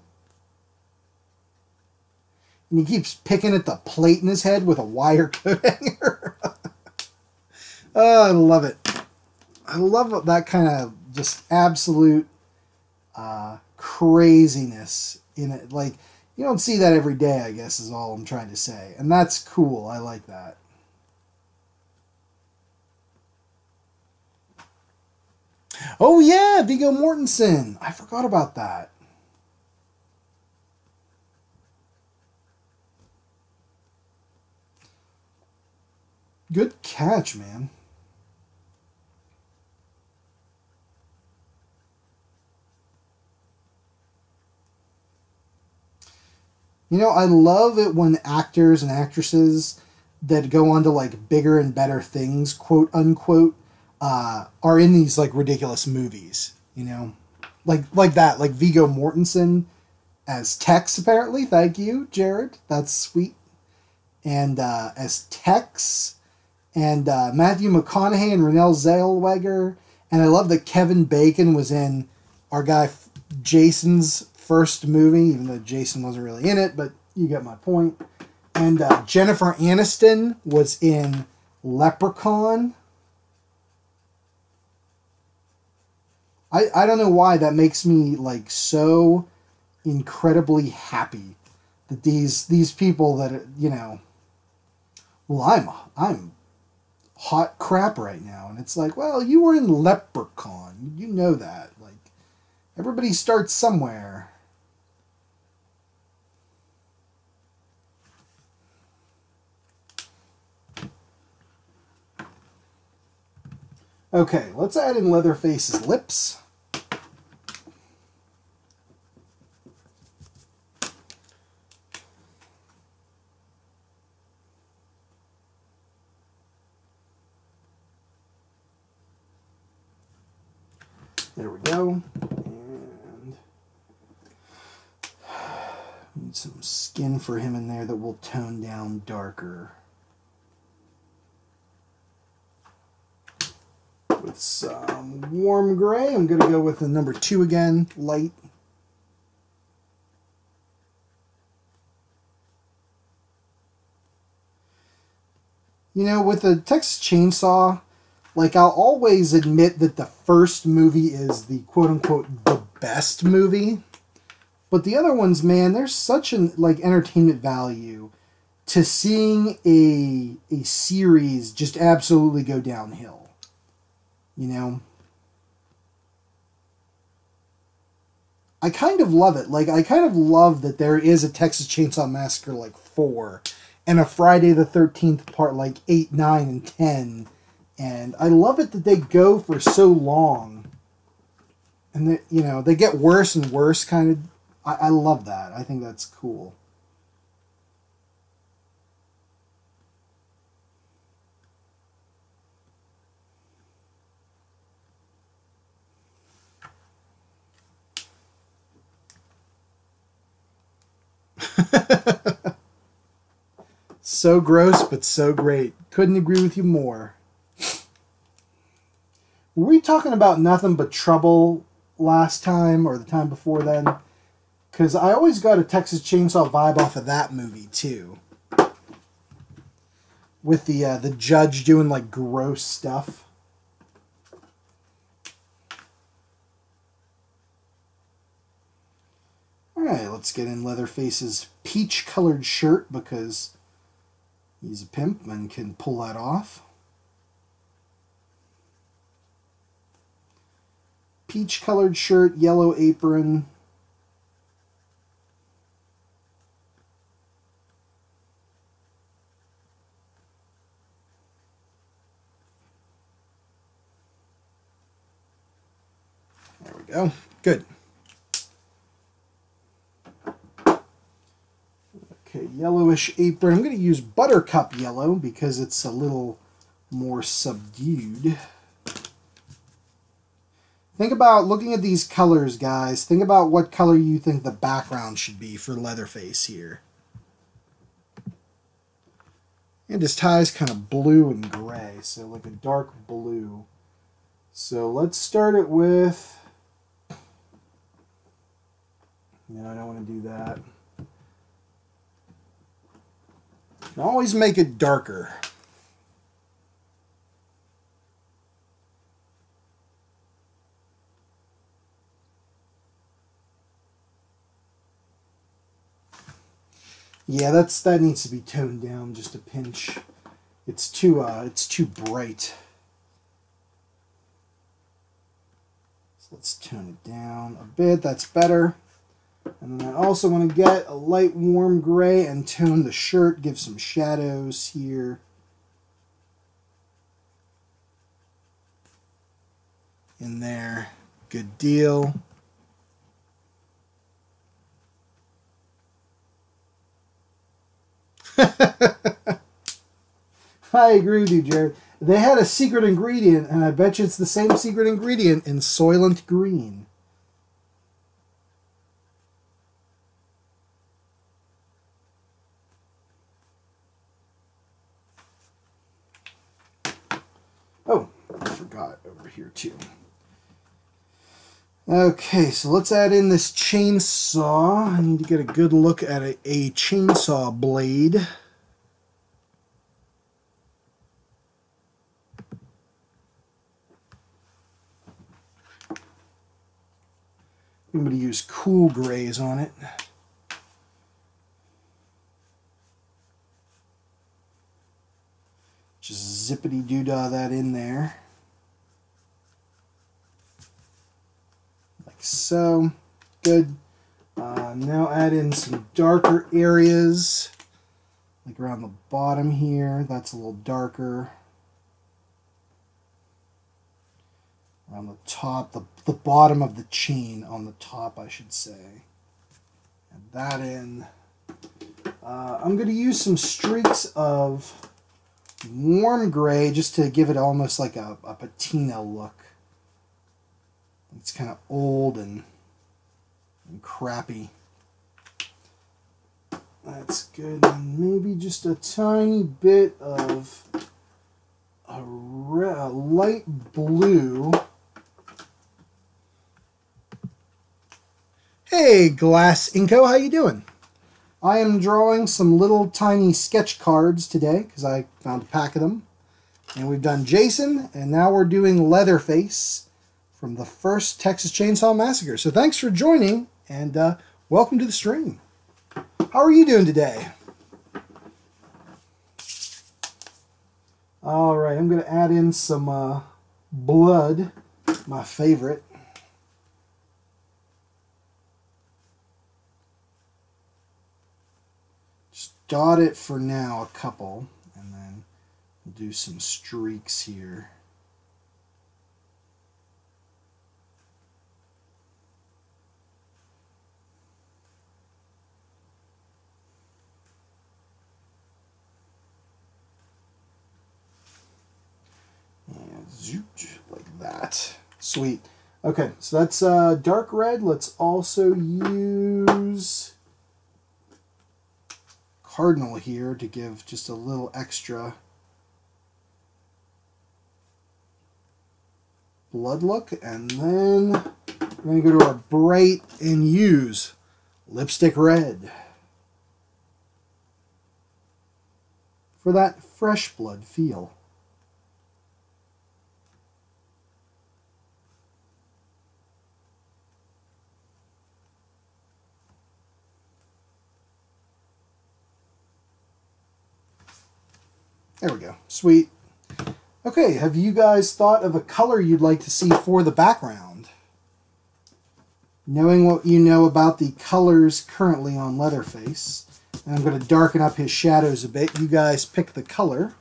And he keeps picking at the plate in his head with a wire coat hanger. Oh, I love it. I love that kind of just absolute craziness in it. You don't see that every day, I guess, is all I'm trying to say. And that's cool. I like that. Oh, yeah, Viggo Mortensen. I forgot about that. Good catch, man. I love it when actors and actresses that go on to bigger and better things, quote unquote, are in these ridiculous movies. you know, like that, like Viggo Mortensen as Tex apparently. Thank you, Jared. That's sweet. And as Tex, and Matthew McConaughey and Renee Zellweger, and I love that Kevin Bacon was in our guy Jason's first movie, even though Jason wasn't really in it, but you get my point. And Jennifer Aniston was in Leprechaun. I don't know why that makes me like so incredibly happy that these people that, you know, well, I'm hot crap right now, and it's like, well, you were in Leprechaun, you know that, like, everybody starts somewhere. Okay, let's add in Leatherface's lips. There we go. And need some skin for him in there that will tone down darker. With some warm gray, I'm going to go with the number 2 again, light. You know, with the Texas Chainsaw, like, I'll always admit that the first movie is the quote-unquote the best movie. But the other ones, man, there's such an, like, entertainment value to seeing a series just absolutely go downhill. You know? I kind of love it. Like, I kind of love that there is a Texas Chainsaw Massacre, like, 4, and a Friday the 13th part, like, 8, 9, and 10. And I love it that they go for so long. And, that, you know, they get worse and worse, kind of. I love that. I think that's cool. So gross, but so great. Couldn't agree with you more. Were we talking about Nothing But Trouble last time or the time before then? Because I always got a Texas Chainsaw vibe off of that movie, too. With the judge doing, like, gross stuff. Alright, let's get in Leatherface's peach-colored shirt, because he's a pimp and can pull that off. Peach-colored shirt, yellow apron. There we go. Good. Okay, yellowish apron. I'm going to use Buttercup yellow because it's a little more subdued. Think about looking at these colors, guys. Think about what color you think the background should be for Leatherface here. And his tie is kind of blue and gray, so like a dark blue. So let's start it with... No, I don't want to do that. You can always make it darker. Yeah, that needs to be toned down just a pinch. It's too bright. So let's tone it down a bit. That's better. And then I also want to get a light warm gray and tone the shirt, give some shadows here. In there. Good deal. I agree with you, Jared. They had a secret ingredient, and I bet you it's the same secret ingredient in Soylent Green. Oh, I forgot over here too. Okay, so let's add in this chainsaw. I need to get a good look at a chainsaw blade. I'm going to use cool grays on it. Just zippity-doo-dah that in there. Like so. Good. Now add in some darker areas. Like around the bottom here. That's a little darker. Around the top, the bottom of the chain on the top, I should say. Add that in. I'm going to use some streaks of warm gray just to give it almost like a patina look. It's kind of old and crappy. That's good. And maybe just a tiny bit of a light blue. Hey, Glass Inco, how you doing? I am drawing some little tiny sketch cards today because I found a pack of them. And we've done Jason, and now we're doing Leatherface from the first Texas Chainsaw Massacre. So thanks for joining, and welcome to the stream. How are you doing today? All right, I'm going to add in some blood, my favorite. Dot it for now, a couple, and then we'll do some streaks here. And zoot, like that. Sweet. Okay, so that's dark red. Let's also use Cardinal here to give just a little extra blood look, and then we're going to go to our bright and use Lipstick Red for that fresh blood feel. There we go. Sweet. Okay, have you guys thought of a color you'd like to see for the background? Knowing what you know about the colors currently on Leatherface, and I'm going to darken up his shadows a bit. You guys pick the color.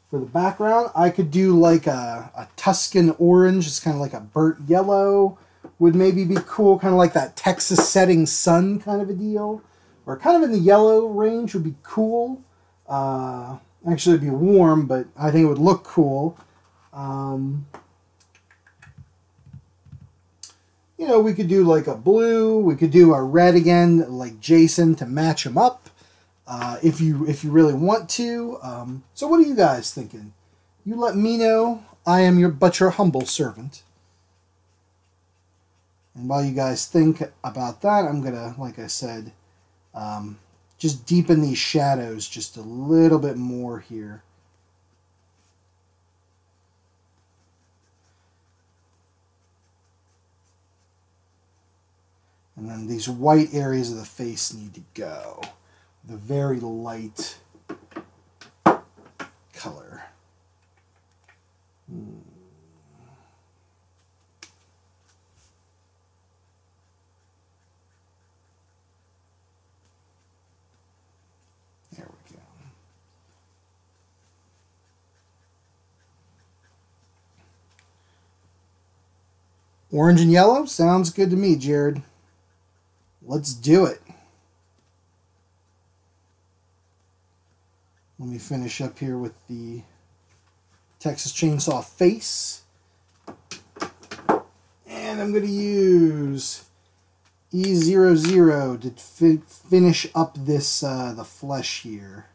For the background, I could do like a Tuscan orange. It's kind of like a burnt yellow. Would maybe be cool, kind of like that Texas setting sun kind of a deal. Or kind of in the yellow range would be cool. Actually, it'd be warm, but I think it would look cool. You know, we could do like a blue. We could do a red again, like Jason, to match him up. If you really want to. So what are you guys thinking? You let me know. I am your humble servant. And while you guys think about that, I'm gonna, like I said, just deepen these shadows just a little bit more here. And then these white areas of the face need to go. The very light color. There we go. Orange and yellow? Sounds good to me, Jared. Let's do it. Let me finish up here with the Texas Chainsaw face. And I'm going to use E00 to finish up this the flesh here.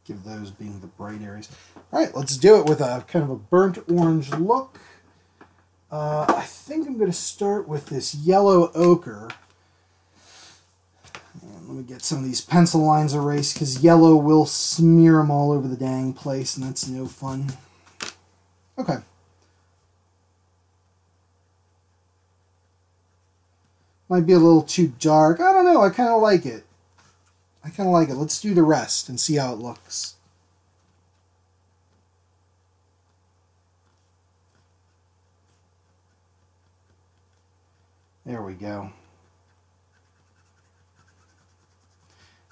Give those being the bright areas. All right, let's do it with a kind of a burnt orange look. I think I'm going to start with this yellow ochre. And let me get some of these pencil lines erased because yellow will smear them all over the dang place, and that's no fun. Okay. Might be a little too dark. I don't know. I kind of like it. Let's do the rest and see how it looks. There we go.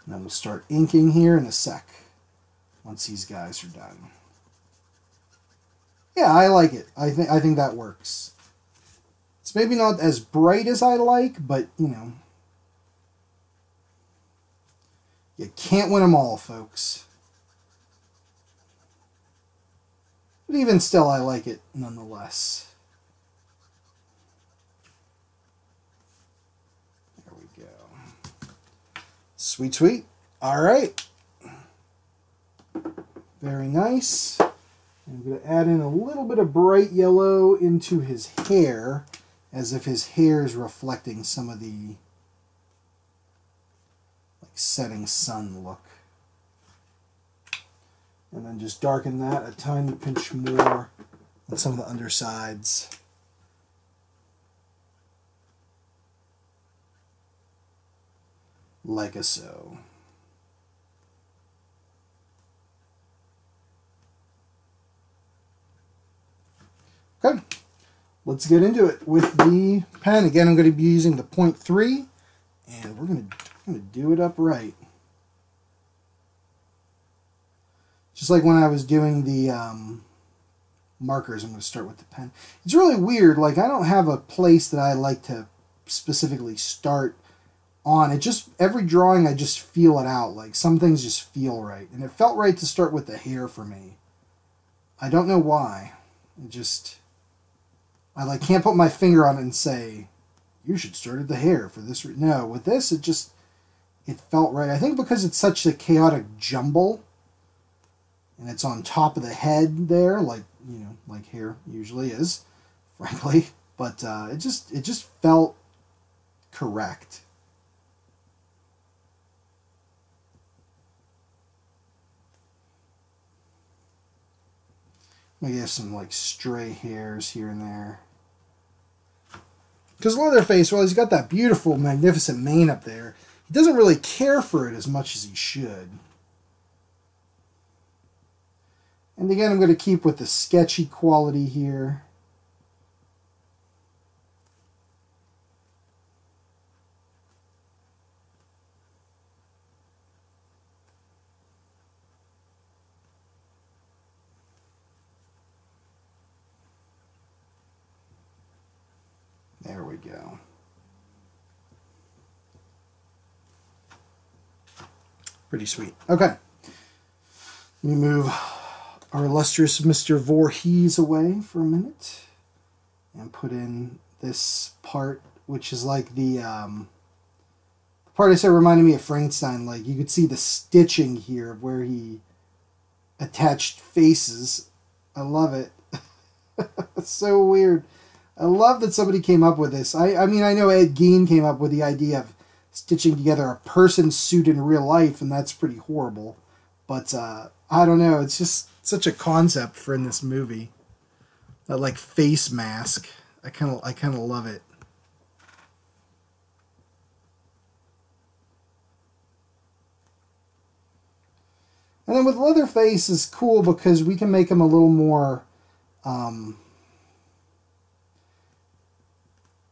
And then we'll start inking here in a sec once these guys are done. Yeah, I like it. I think that works. It's maybe not as bright as I like, but you know, you can't win them all, folks. But even still, I like it nonetheless. There we go. Sweet, sweet. All right. Very nice. I'm going to add in a little bit of bright yellow into his hair, as if his hair is reflecting some of the setting sun look. And then just darken that a tiny pinch more on some of the undersides. Like so. Okay, let's get into it with the pen. Again, I'm going to be using the 0.3, and we're going to do it upright. Just like when I was doing the markers, I'm going to start with the pen. It's really weird. Like, I don't have a place that I like to specifically start on. It just, every drawing I just feel it out. Like, some things just feel right. And it felt right to start with the hair for me. I don't know why. It just, I like can't put my finger on it and say, you should start at the hair for this. No, with this, it felt right. I think because it's such a chaotic jumble, and it's on top of the head there, like, you know, like hair usually is, frankly. But it just felt correct. Maybe have some like stray hairs here and there. Because Leatherface, well, he's got that beautiful, magnificent mane up there. He doesn't really care for it as much as he should. And again, I'm going to keep with the sketchy quality here. There we go. Pretty sweet. Okay. Let me move our illustrious Mr. Voorhees away for a minute and put in this part, which is like the part I said reminded me of Frankenstein. Like, you could see the stitching here of where he attached faces. I love it. It's so weird. I love that somebody came up with this. I mean, I know Ed Gein came up with the idea of stitching together a person's suit in real life, and that's pretty horrible. But I don't know. It's just such a concept for in this movie. That like face mask. I kind of love it. And then with Leatherface is cool because we can make him a little more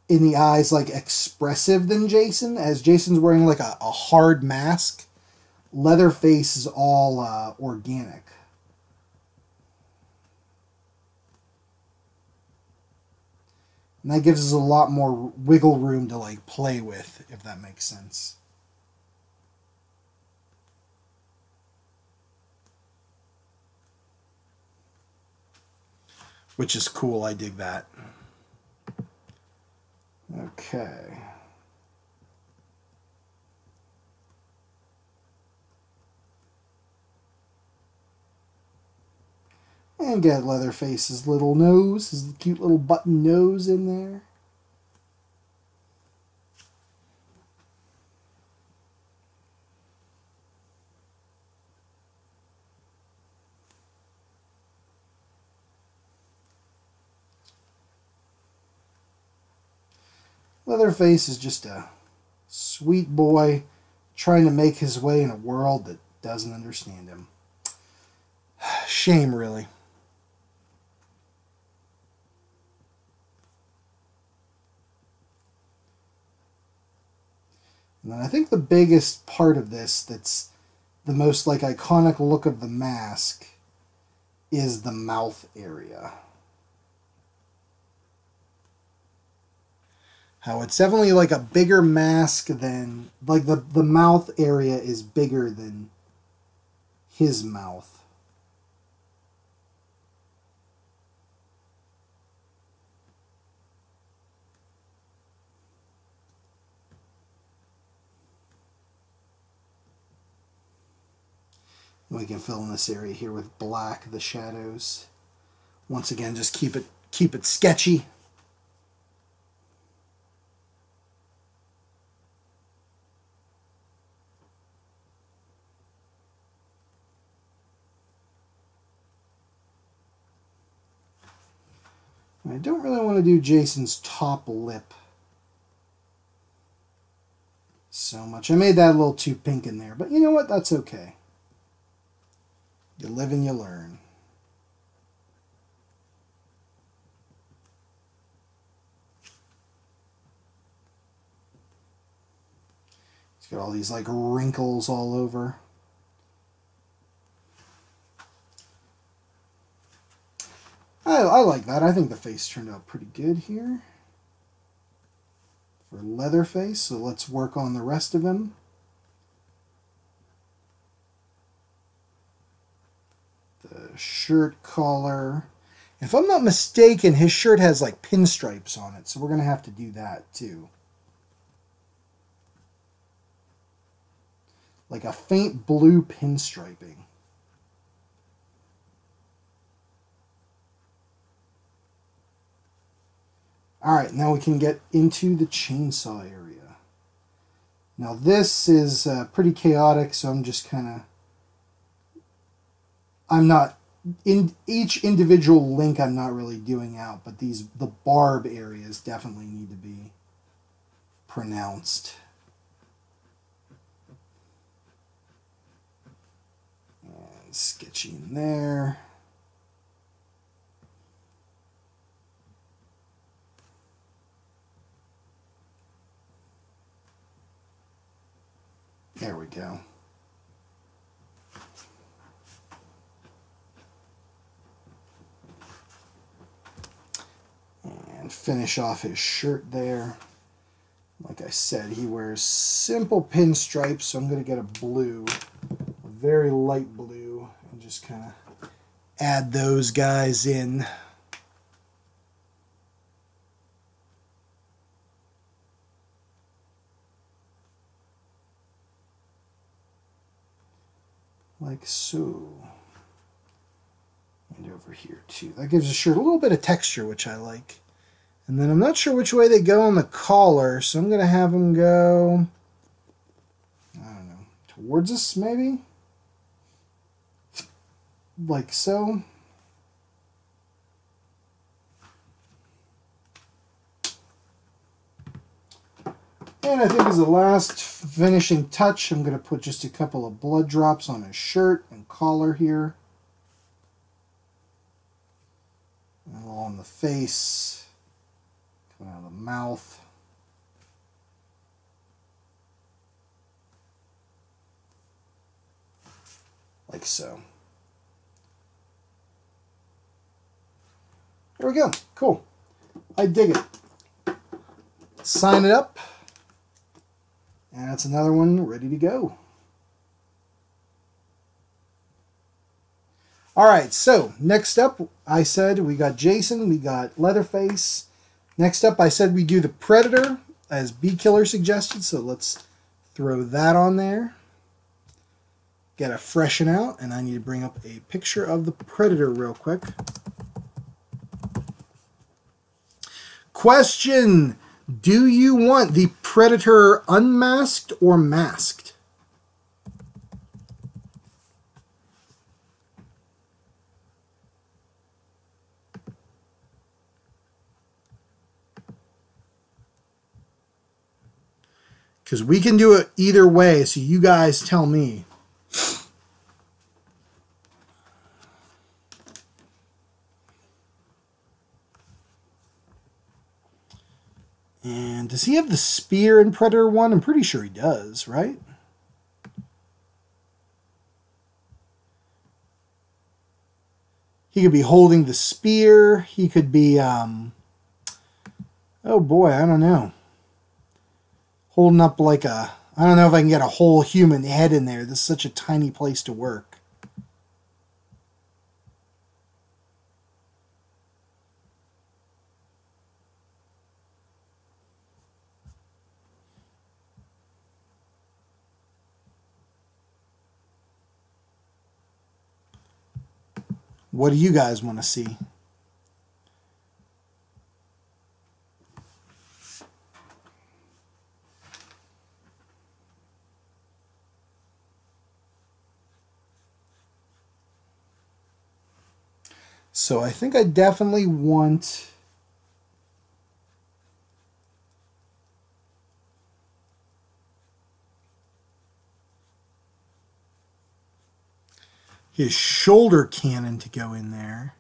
in the eyes, like, expressive than Jason, as Jason's wearing like a hard mask. Leatherface is all organic. And that gives us a lot more wiggle room to like play with, if that makes sense. Which is cool, I dig that. Okay. And get Leatherface's little nose, his cute little button nose in there. Leatherface is just a sweet boy trying to make his way in a world that doesn't understand him. Shame, really. And then I think the biggest part of this that's the most like iconic look of the mask is the mouth area. How it's definitely like a bigger mask than, like the mouth area is bigger than his mouth. We can fill in this area here with black, the shadows. Once again, just keep it sketchy. I don't really want to do Jason's top lip so much. I made that a little too pink in there, but you know what? That's okay. You live and you learn. It's got all these like wrinkles all over. I like that. I think the face turned out pretty good here for Leatherface. So let's work on the rest of him. The shirt collar. If I'm not mistaken, his shirt has like pinstripes on it, so we're going to have to do that too. Like a faint blue pinstriping. Alright, now we can get into the chainsaw area. Now this is pretty chaotic, so I'm just kind of... I'm not... In each individual link I'm not really doing out, but the barb areas definitely need to be pronounced. And sketchy in there. There we go. And finish off his shirt there. Like I said, he wears simple pinstripes, so I'm going to get a blue, a very light blue, and just kind of add those guys in. Like so. And over here too. That gives the shirt a little bit of texture, which I like. And then I'm not sure which way they go on the collar, so I'm going to have them go, I don't know, towards us maybe? Like so. And I think as the last finishing touch, I'm going to put just a couple of blood drops on his shirt and collar here. And along the face, coming out of the mouth. Like so. There we go. Cool. I dig it. Sign it up. And that's another one ready to go. All right, so next up, I said we got Jason, we got Leatherface. Next up, I said we do the Predator, as B Killer suggested, so let's throw that on there. Get a freshen out, and I need to bring up a picture of the Predator real quick. Question: do you want the Predator unmasked or masked? Because we can do it either way, so you guys tell me. And does he have the spear in Predator 1? I'm pretty sure he does, right? He could be holding the spear. He could be, oh boy, I don't know. Holding up like a, I don't know if I can get a whole human head in there. This is such a tiny place to work. What do you guys want to see? So I think I definitely want his shoulder cannon to go in there.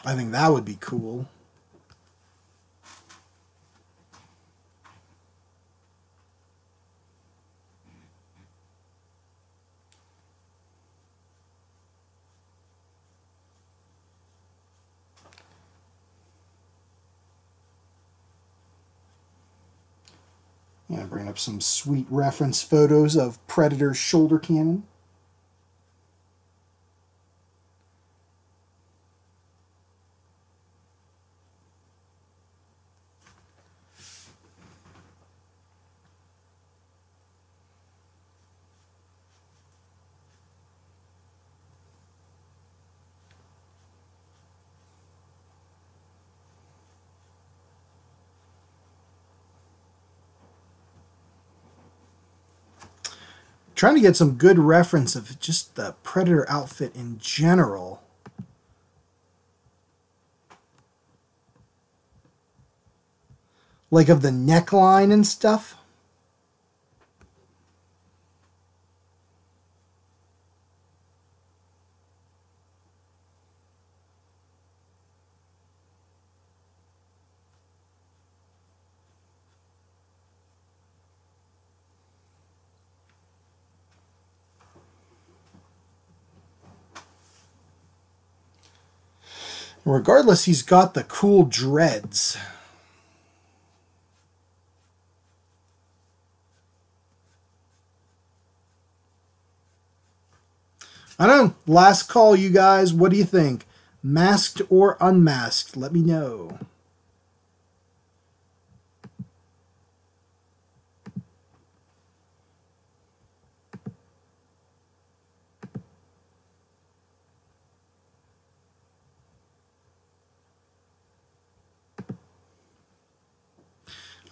I think that would be cool. I'm going to bring up some sweet reference photos of Predator's shoulder cannon. Trying to get some good reference of just the Predator outfit in general. Like of the neckline and stuff. Regardless, he's got the cool dreads. I don't know. Last call, you guys. What do you think? Masked or unmasked? Let me know.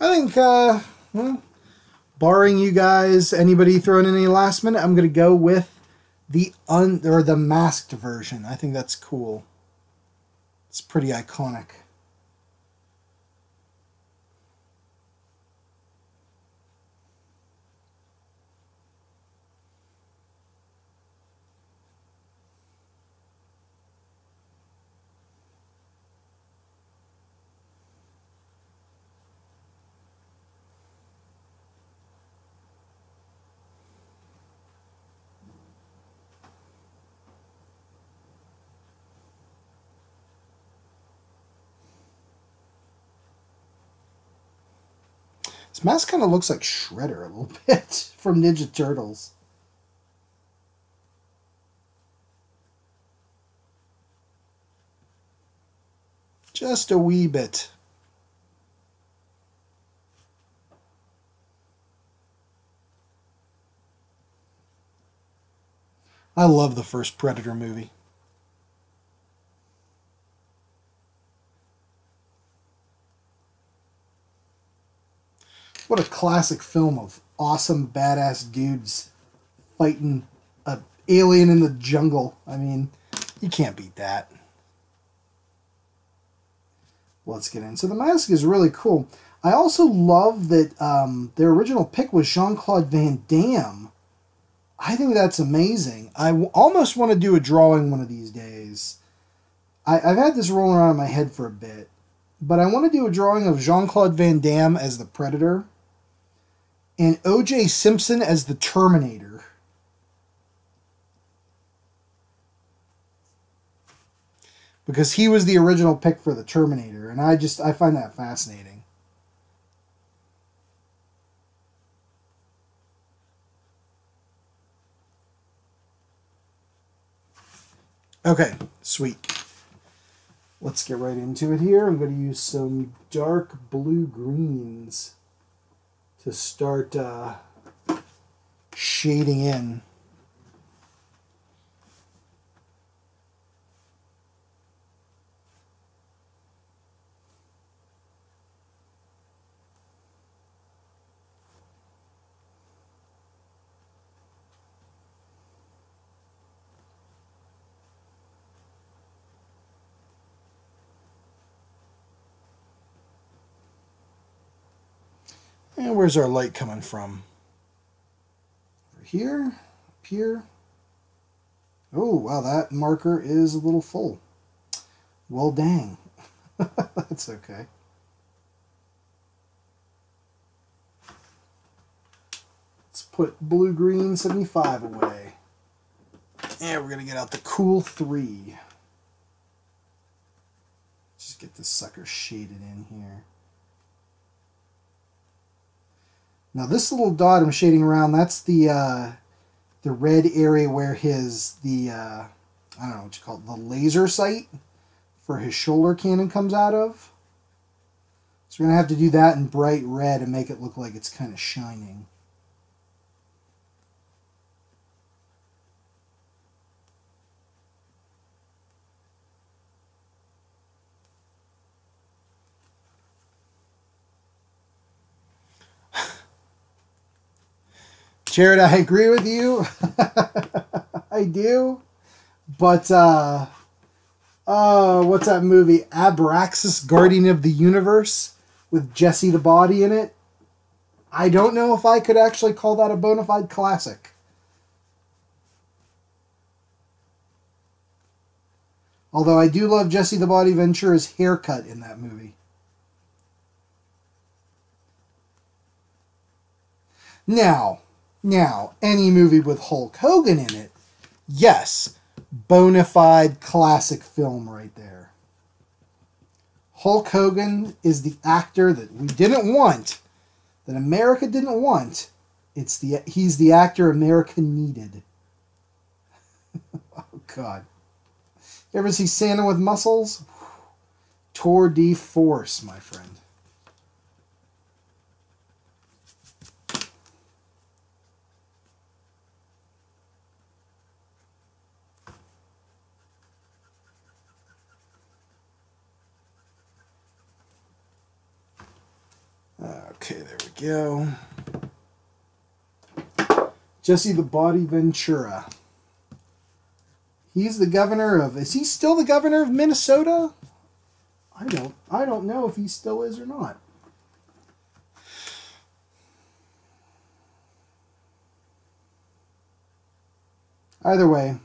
I think, well, barring you guys, anybody throwing in any last minute, I'm going to go with the the masked version. I think that's cool. It's pretty iconic. This mask kind of looks like Shredder a little bit from Ninja Turtles. Just a wee bit. I love the first Predator movie. What a classic film of awesome, badass dudes fighting an alien in the jungle. I mean, you can't beat that. Let's get in. So the mask is really cool. I also love that their original pick was Jean-Claude Van Damme. I think that's amazing. I almost want to do a drawing one of these days. I've had this rolling around in my head for a bit. But I want to do a drawing of Jean-Claude Van Damme as the Predator and O.J. Simpson as the Terminator. Because he was the original pick for the Terminator, and I find that fascinating. Okay, sweet. Let's get right into it here. I'm going to use some dark blue greens to start shading in. And where's our light coming from? Over here? Up here? Oh, wow, that marker is a little full. Well, dang. That's okay. Let's put blue-green 75 away. And we're going to get out the cool 3. Just get this sucker shaded in here. Now this little dot I'm shading around, that's the red area where I don't know what you call it, the laser sight for his shoulder cannon comes out of. So we're going to have to do that in bright red and make it look like it's kind of shining. Jared, I agree with you. I do. But, what's that movie? Abraxas, Guardian of the Universe, with Jesse the Body in it. I don't know if I could actually call that a bona fide classic. Although I do love Jesse the Body Ventura's haircut in that movie. Now, any movie with Hulk Hogan in it, yes, bona fide classic film right there. Hulk Hogan is the actor that we didn't want, that America didn't want. He's the actor America needed. Oh, God. You ever see Santa with Muscles? Tour de force, my friend. Okay, there we go. Jesse the Body Ventura. He's the governor of... Is he still the governor of Minnesota? I don't know if he still is or not. Either way,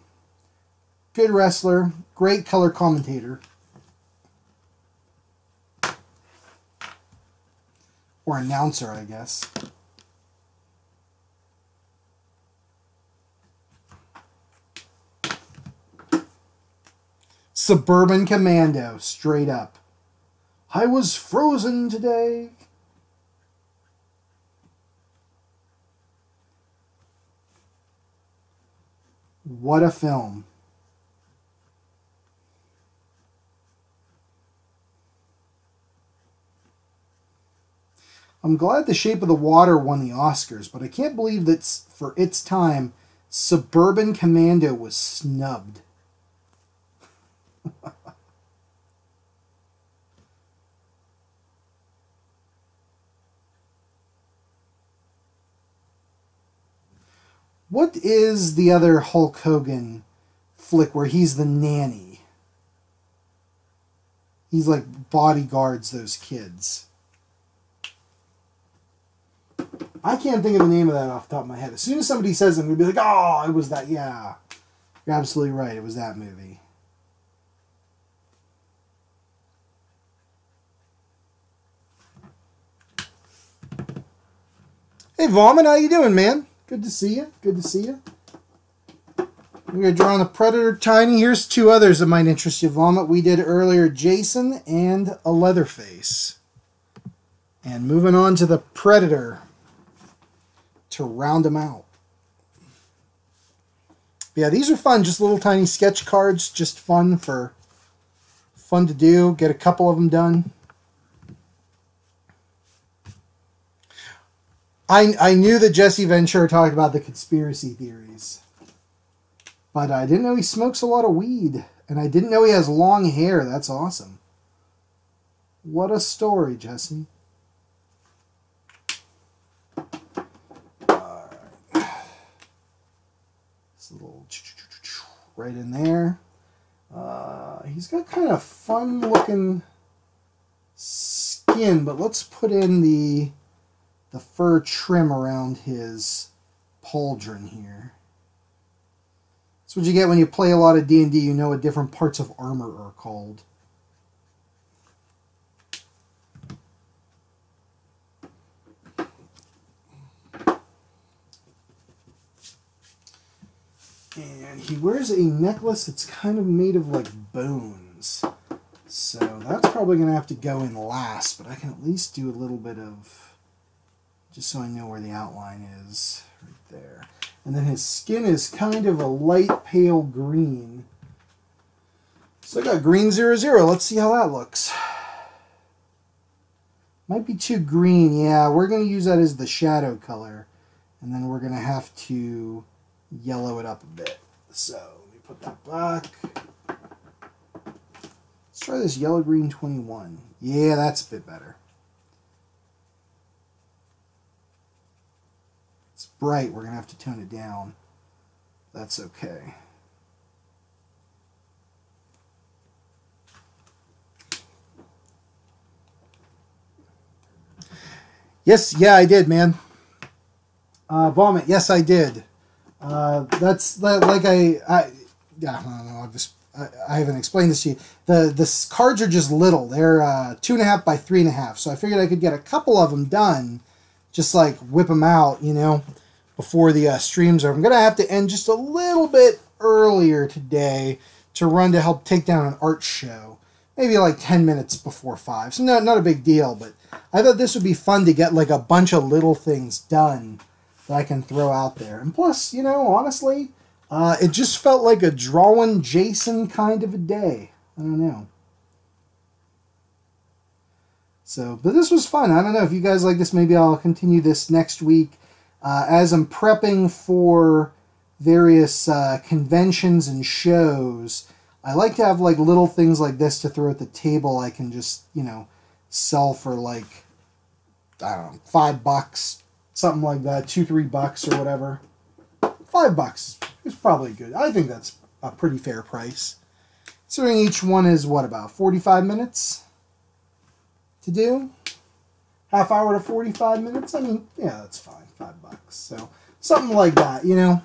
good wrestler, great color commentator. Or announcer, I guess. Suburban Commando, straight up. I was frozen today. What a film. I'm glad The Shape of the Water won the Oscars, but I can't believe that for its time, Suburban Commando was snubbed. What is the other Hulk Hogan flick where he's the nanny? He's like bodyguards those kids. I can't think of the name of that off the top of my head. As soon as somebody says it, I'm going to be like, oh, it was that. Yeah, you're absolutely right. It was that movie. Hey, Vomit, how you doing, man? Good to see you. Good to see you. We're going to draw on the Predator Tiny. Here's two others that might interest you, Vomit. We did earlier Jason and a Leatherface. And moving on to the Predator to round them out. Yeah, these are fun. Just little tiny sketch cards. Just fun to do. Get a couple of them done. I knew that Jesse Ventura talked about the conspiracy theories. But I didn't know he smokes a lot of weed. And I didn't know he has long hair. That's awesome. What a story, Jesse. Alright. This little right in there. He's got kind of fun looking skin, but let's put in the fur trim around his pauldron here. That's what you get when you play a lot of D&D. You know what different parts of armor are called. And he wears a necklace that's kind of made of like bones. So that's probably going to have to go in last, but I can at least do a little bit of, just so I know where the outline is, right there. And then his skin is kind of a light pale green. So I got green 00. Let's see how that looks. Might be too green. Yeah, we're going to use that as the shadow color. And then we're going to have to yellow it up a bit. So let me put that back. Let's try this yellow green 21. Yeah, that's a bit better. It's bright. We're going to have to tone it down. That's okay. Yes, yeah, I did, man. Vomit. Yes, I did. That's like yeah, I don't know. I haven't explained this to you. The cards are just little. They're 2.5 by 3.5. So I figured I could get a couple of them done. Just like whip them out, you know, before the streams are. I'm going to have to end just a little bit earlier today to run to help take down an art show. Maybe like 10 minutes before 5. So not a big deal, but I thought this would be fun to get like a bunch of little things done that I can throw out there. And plus, you know, honestly, it just felt like a drawing Jason kind of a day. I don't know. So, but this was fun. I don't know if you guys like this. Maybe I'll continue this next week. As I'm prepping for various conventions and shows, I like to have like little things like this to throw at the table. I can just, you know, sell for like, I don't know, $5, something like that, $2-3 or whatever. $5 is probably good. I think that's a pretty fair price. Considering each one is what, about 45 minutes to do? Half hour to 45 minutes? I mean, yeah, that's fine. $5. So something like that, you know.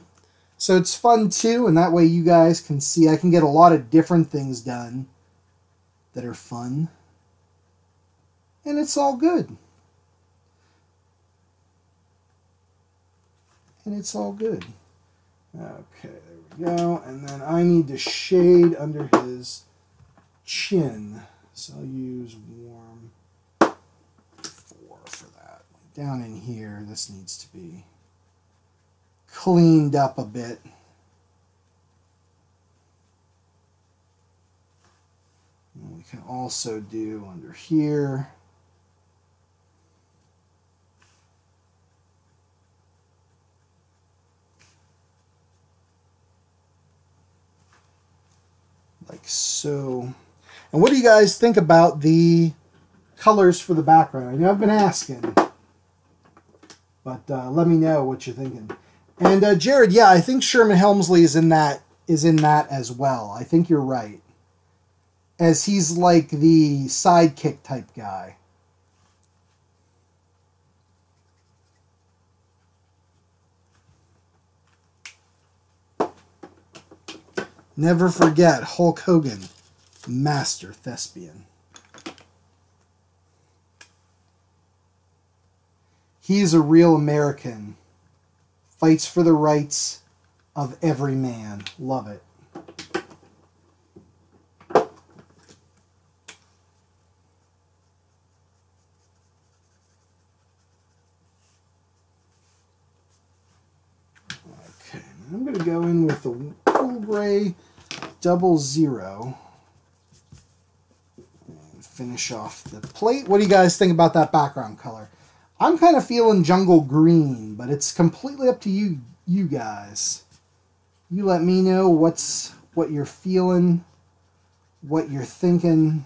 So it's fun too, and that way you guys can see I can get a lot of different things done that are fun. And it's all good. And it's all good. Okay, there we go. And then I need to shade under his chin. So I'll use warm 4 for that. Down in here, this needs to be cleaned up a bit. And we can also do under here. Like so. And what do you guys think about the colors for the background? I know I've been asking, but let me know what you're thinking. And Jared, yeah, I think Sherman Hemsley is in that as well. I think you're right, as he's like the sidekick type guy. Never forget Hulk Hogan, master thespian. He's a real American. Fights for the rights of every man. Love it. Okay, I'm going to go in with the Cool Gray 00. And finish off the plate. What do you guys think about that background color? I'm kind of feeling jungle green, but it's completely up to you guys. You let me know what you're feeling, what you're thinking.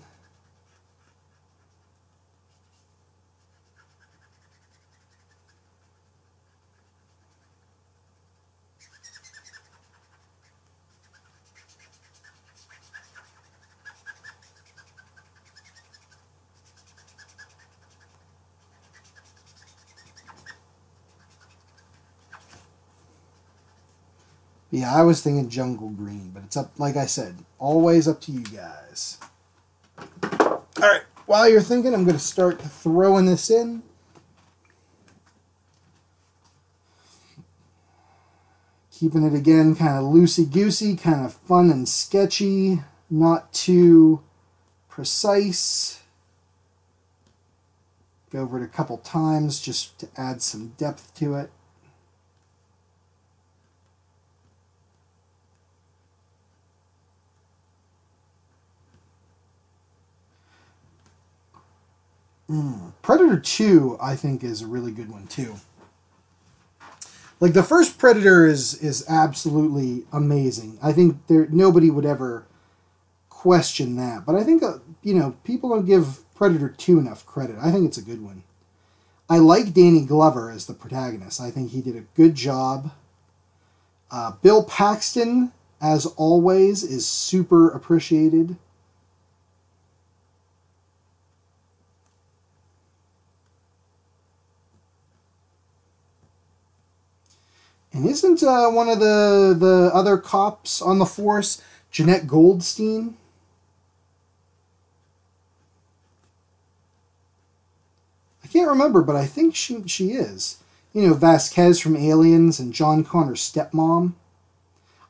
Yeah, I was thinking jungle green, but it's up, like I said, always up to you guys. All right, while you're thinking, I'm going to start throwing this in. Keeping it again kind of loosey-goosey, kind of fun and sketchy, not too precise. Go over it a couple times just to add some depth to it. Predator 2, I think, is a really good one, too. Like, the first Predator is absolutely amazing. I think nobody would ever question that. But I think, people don't give Predator 2 enough credit. I think it's a good one. I like Danny Glover as the protagonist. I think he did a good job. Bill Paxton, as always, is super appreciated. And isn't one of the other cops on the force Jeanette Goldstein? I can't remember, but I think she is. You know, Vasquez from Aliens and John Connor's stepmom.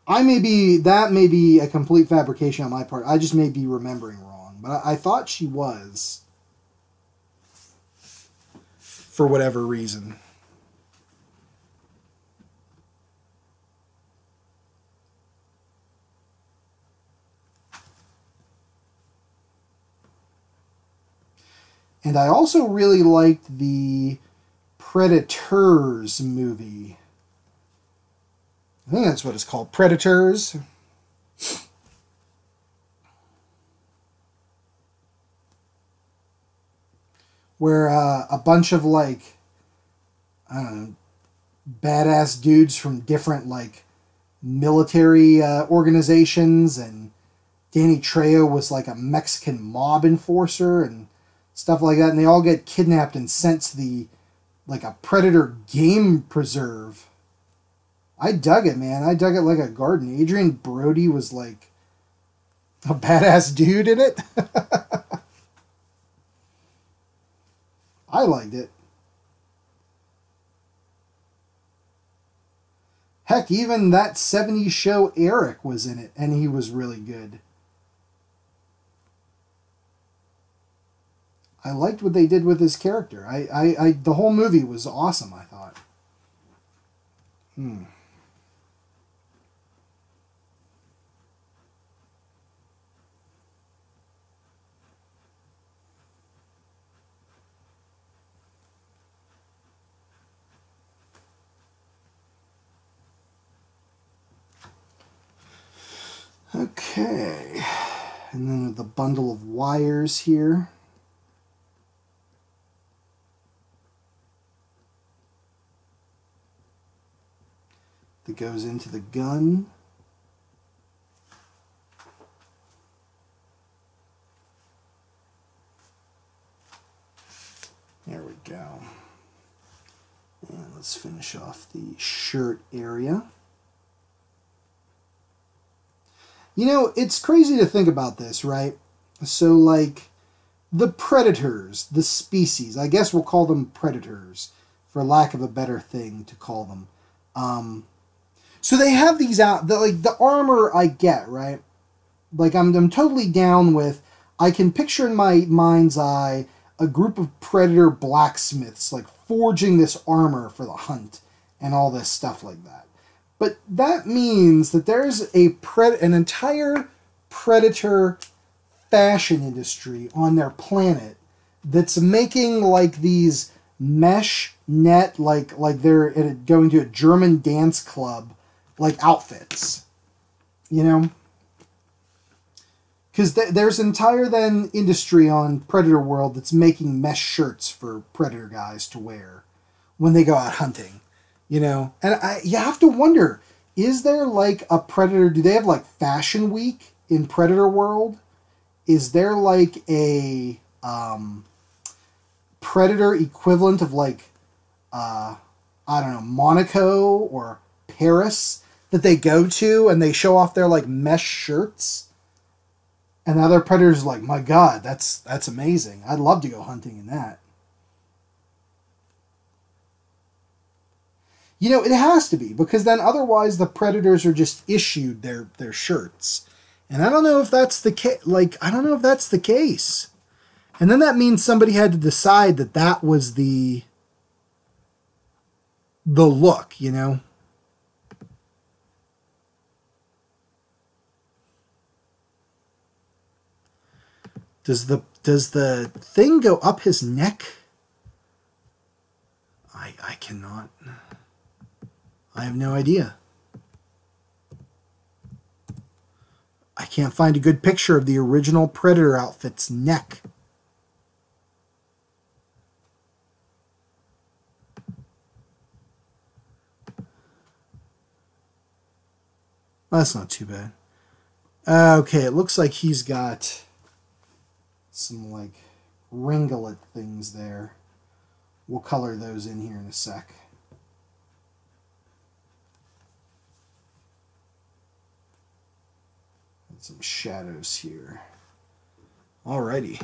That may be a complete fabrication on my part. I just may be remembering wrong. But I thought she was. For whatever reason. And I also really liked the Predators movie. I think that's what it's called, Predators. Where a bunch of, like, I don't know, badass dudes from different, like, military organizations, and Danny Trejo was like a Mexican mob enforcer and stuff like that, and they all get kidnapped and sent to a Predator game preserve. I dug it, man. I dug it like a garden. Adrian Brody was like a badass dude in it. I liked it. Heck, even that 70s show Eric was in it, and he was really good. I liked what they did with his character. The whole movie was awesome, I thought. Okay, and then the bundle of wires here. That goes into the gun. There we go. And let's finish off the shirt area. You know, it's crazy to think about this, right? So, like, the predators, the species, I guess we'll call them predators, for lack of a better thing to call them. So they have these out, like, the armor I get, right? Like, I'm totally down with, I can picture in my mind's eye a group of predator blacksmiths, like, forging this armor for the hunt and all this stuff like that. But that means that there's an entire predator fashion industry on their planet that's making like these mesh net, like they're going to a German dance club, like outfits, you know? Because there's an entire then industry on Predator World that's making mesh shirts for Predator guys to wear when they go out hunting. You know, and you have to wonder, is there like a Predator, do they have like Fashion Week in Predator World? Is there like a Predator equivalent of like, I don't know, Monaco or Paris that they go to and they show off their like mesh shirts? And the other Predators are like, my God, that's amazing. I'd love to go hunting in that. You know, it has to be, because then otherwise the Predators are just issued their shirts. And I don't know if that's the case. Like, I don't know if that's the case. And then that means somebody had to decide that that was the look, you know? Does the thing go up his neck? I cannot. I have no idea. I can't find a good picture of the original Predator outfit's neck. Well, that's not too bad. Okay, it looks like he's got some like ringlet things there. We'll color those in here in a sec. And some shadows here. Alrighty.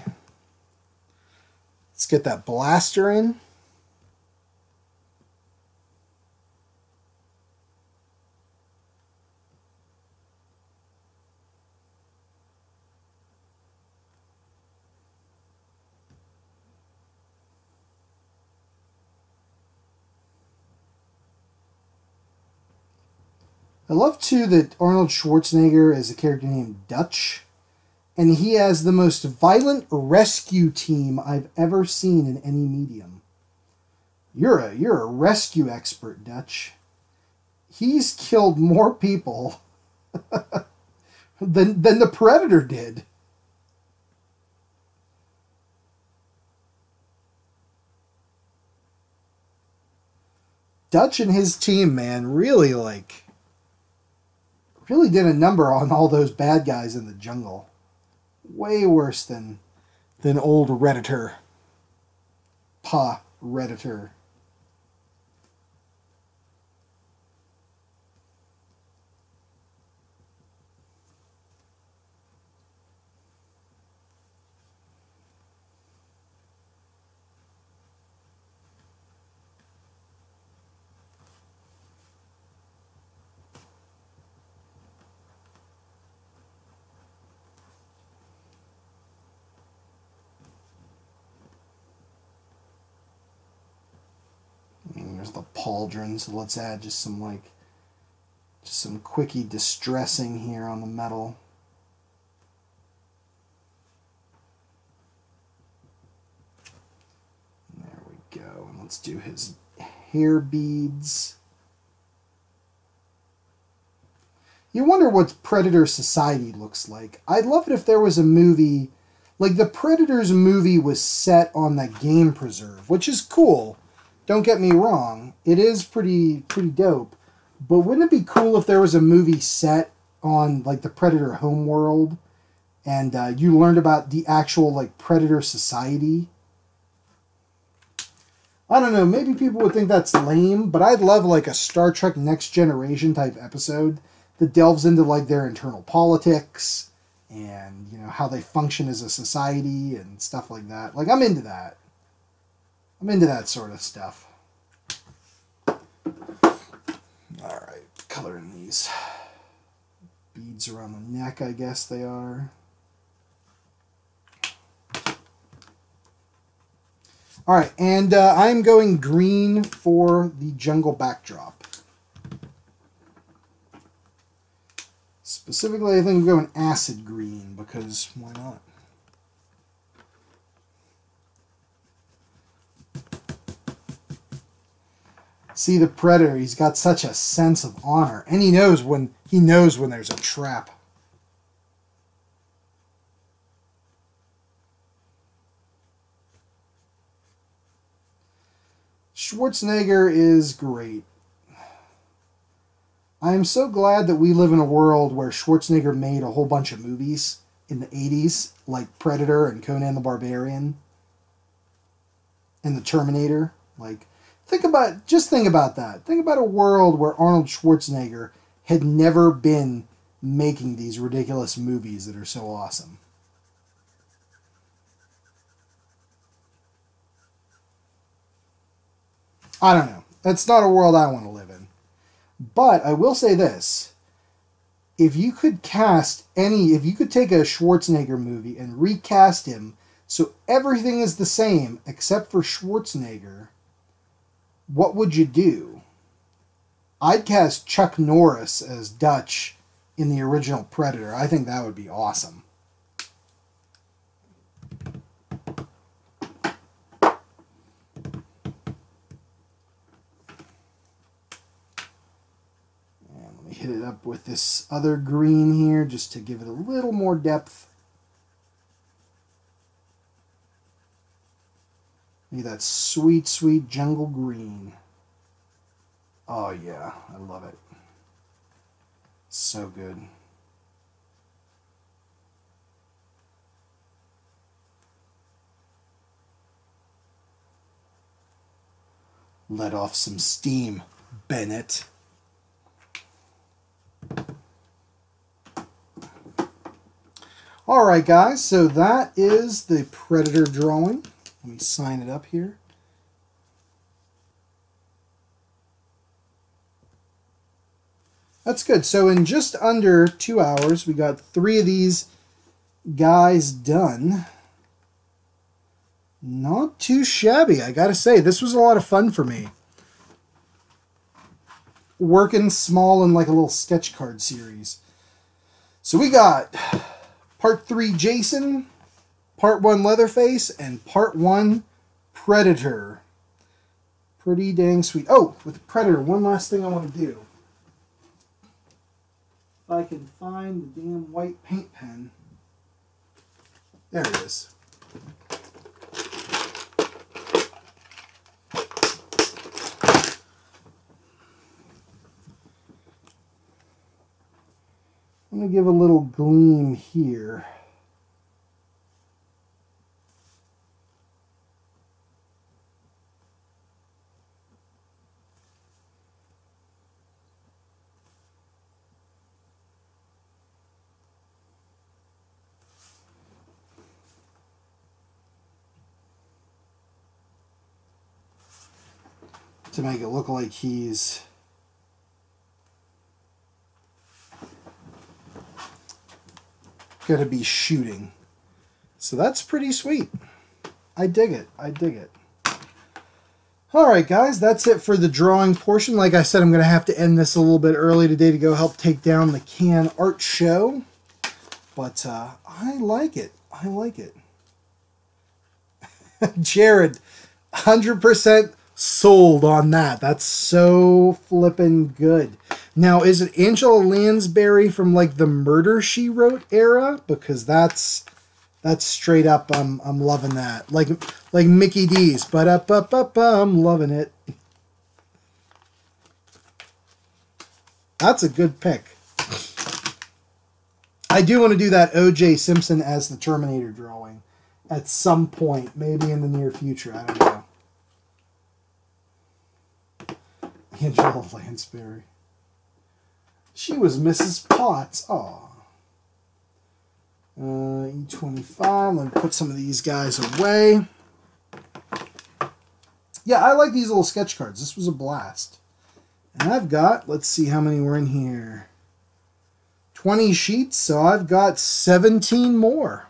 Let's get that blaster in. I love, too, that Arnold Schwarzenegger is a character named Dutch, and he has the most violent rescue team I've ever seen in any medium. You're a rescue expert, Dutch. He's killed more people than the Predator did. Dutch and his team, man, really did a number on all those bad guys in the jungle. Way worse than old Redditor. Pa Redditor. And there's the pauldron, so let's add just some quickie distressing here on the metal. There we go. And let's do his hair beads. You wonder what Predator Society looks like. I'd love it if there was a movie, like the Predators movie was set on the game preserve, which is cool. Don't get me wrong, it is pretty dope. But wouldn't it be cool if there was a movie set on like the Predator homeworld, and you learned about the actual like Predator Society? I don't know, maybe people would think that's lame, but I'd love like a Star Trek Next Generation type episode that delves into like their internal politics and, you know, how they function as a society and stuff like that. Like, I'm into that. I'm into that sort of stuff. Alright, coloring these beads around the neck, I guess they are. Alright, and I'm going green for the jungle backdrop. Specifically, I think I'm going acid green, because why not? See the Predator, he's got such a sense of honor, and he knows when there's a trap. Schwarzenegger is great. I am so glad that we live in a world where Schwarzenegger made a whole bunch of movies in the 80s, like Predator and Conan the Barbarian and the Terminator. Like, think about that. Think about a world where Arnold Schwarzenegger had never been making these ridiculous movies that are so awesome. I don't know. That's not a world I want to live in. But I will say this. If you could take a Schwarzenegger movie and recast him so everything is the same except for Schwarzenegger, what would you do? I'd cast Chuck Norris as Dutch in the original Predator. I think that would be awesome. Hit it up with this other green here just to give it a little more depth. Look at that sweet, sweet jungle green. Oh yeah, I love it. So good. Let off some steam, Bennett. Alright guys, so that is the Predator drawing. Let me sign it up here. That's good. So in just under 2 hours, we got 3 of these guys done. Not too shabby, I gotta say. This was a lot of fun for me. Working small in like a little sketch card series. So we got Part 3 Jason, Part 1 Leatherface, and Part 1 Predator. Pretty dang sweet. Oh, with Predator, one last thing I want to do. If I can find the damn white paint pen. There it is. I'm going to give a little gleam here. To make it look like he's going to be shooting. So that's pretty sweet. I dig it. I dig it. Alright guys, that's it for the drawing portion. Like I said, I'm going to have to end this a little bit early today to go help take down the Can Art Show. But I like it. I like it. Jared, 100% sold on that. That's so flippin' good. Now, is it Angela Lansbury from like the Murder She Wrote era? Because that's straight up. I'm loving that. Like Mickey D's. But I'm loving it. That's a good pick. I do want to do that O.J. Simpson as the Terminator drawing at some point, maybe in the near future. I don't know. Angela Lansbury. She was Mrs. Potts. Aw. E25. Let me put some of these guys away. Yeah, I like these little sketch cards. This was a blast. And I've got, let's see how many were in here. 20 sheets, so I've got 17 more.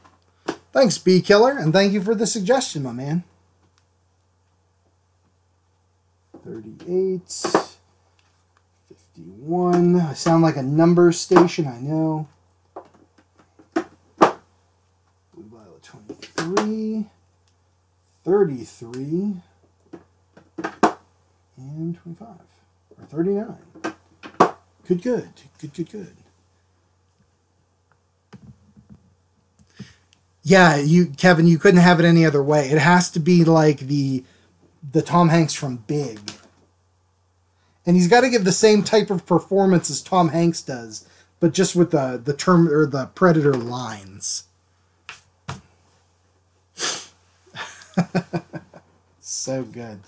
Thanks, Bee Killer, and thank you for the suggestion, my man. 38, 51. I sound like a number station, I know. Blue Violet 23, 33, and 25. Or 39. Good. Yeah, Kevin, you couldn't have it any other way. It has to be like the Tom Hanks from Big. And he's got to give the same type of performance as Tom Hanks does, but just with the term or the Predator lines. So good.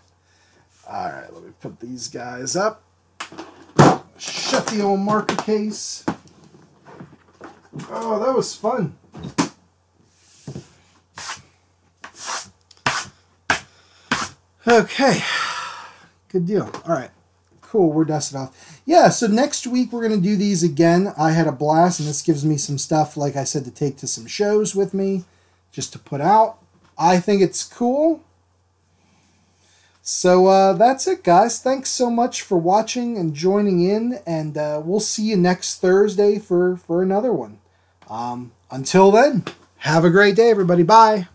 All right, let me put these guys up. Shut the old marker case. Oh, that was fun. Okay. Good deal. All right. Cool. We're dusted off. Yeah, so next week we're going to do these again. I had a blast, and this gives me some stuff, like I said, to take to some shows with me, just to put out. I think it's cool. So that's it, guys. Thanks so much for watching and joining in, and we'll see you next Thursday for another one. Until then, have a great day, everybody. Bye.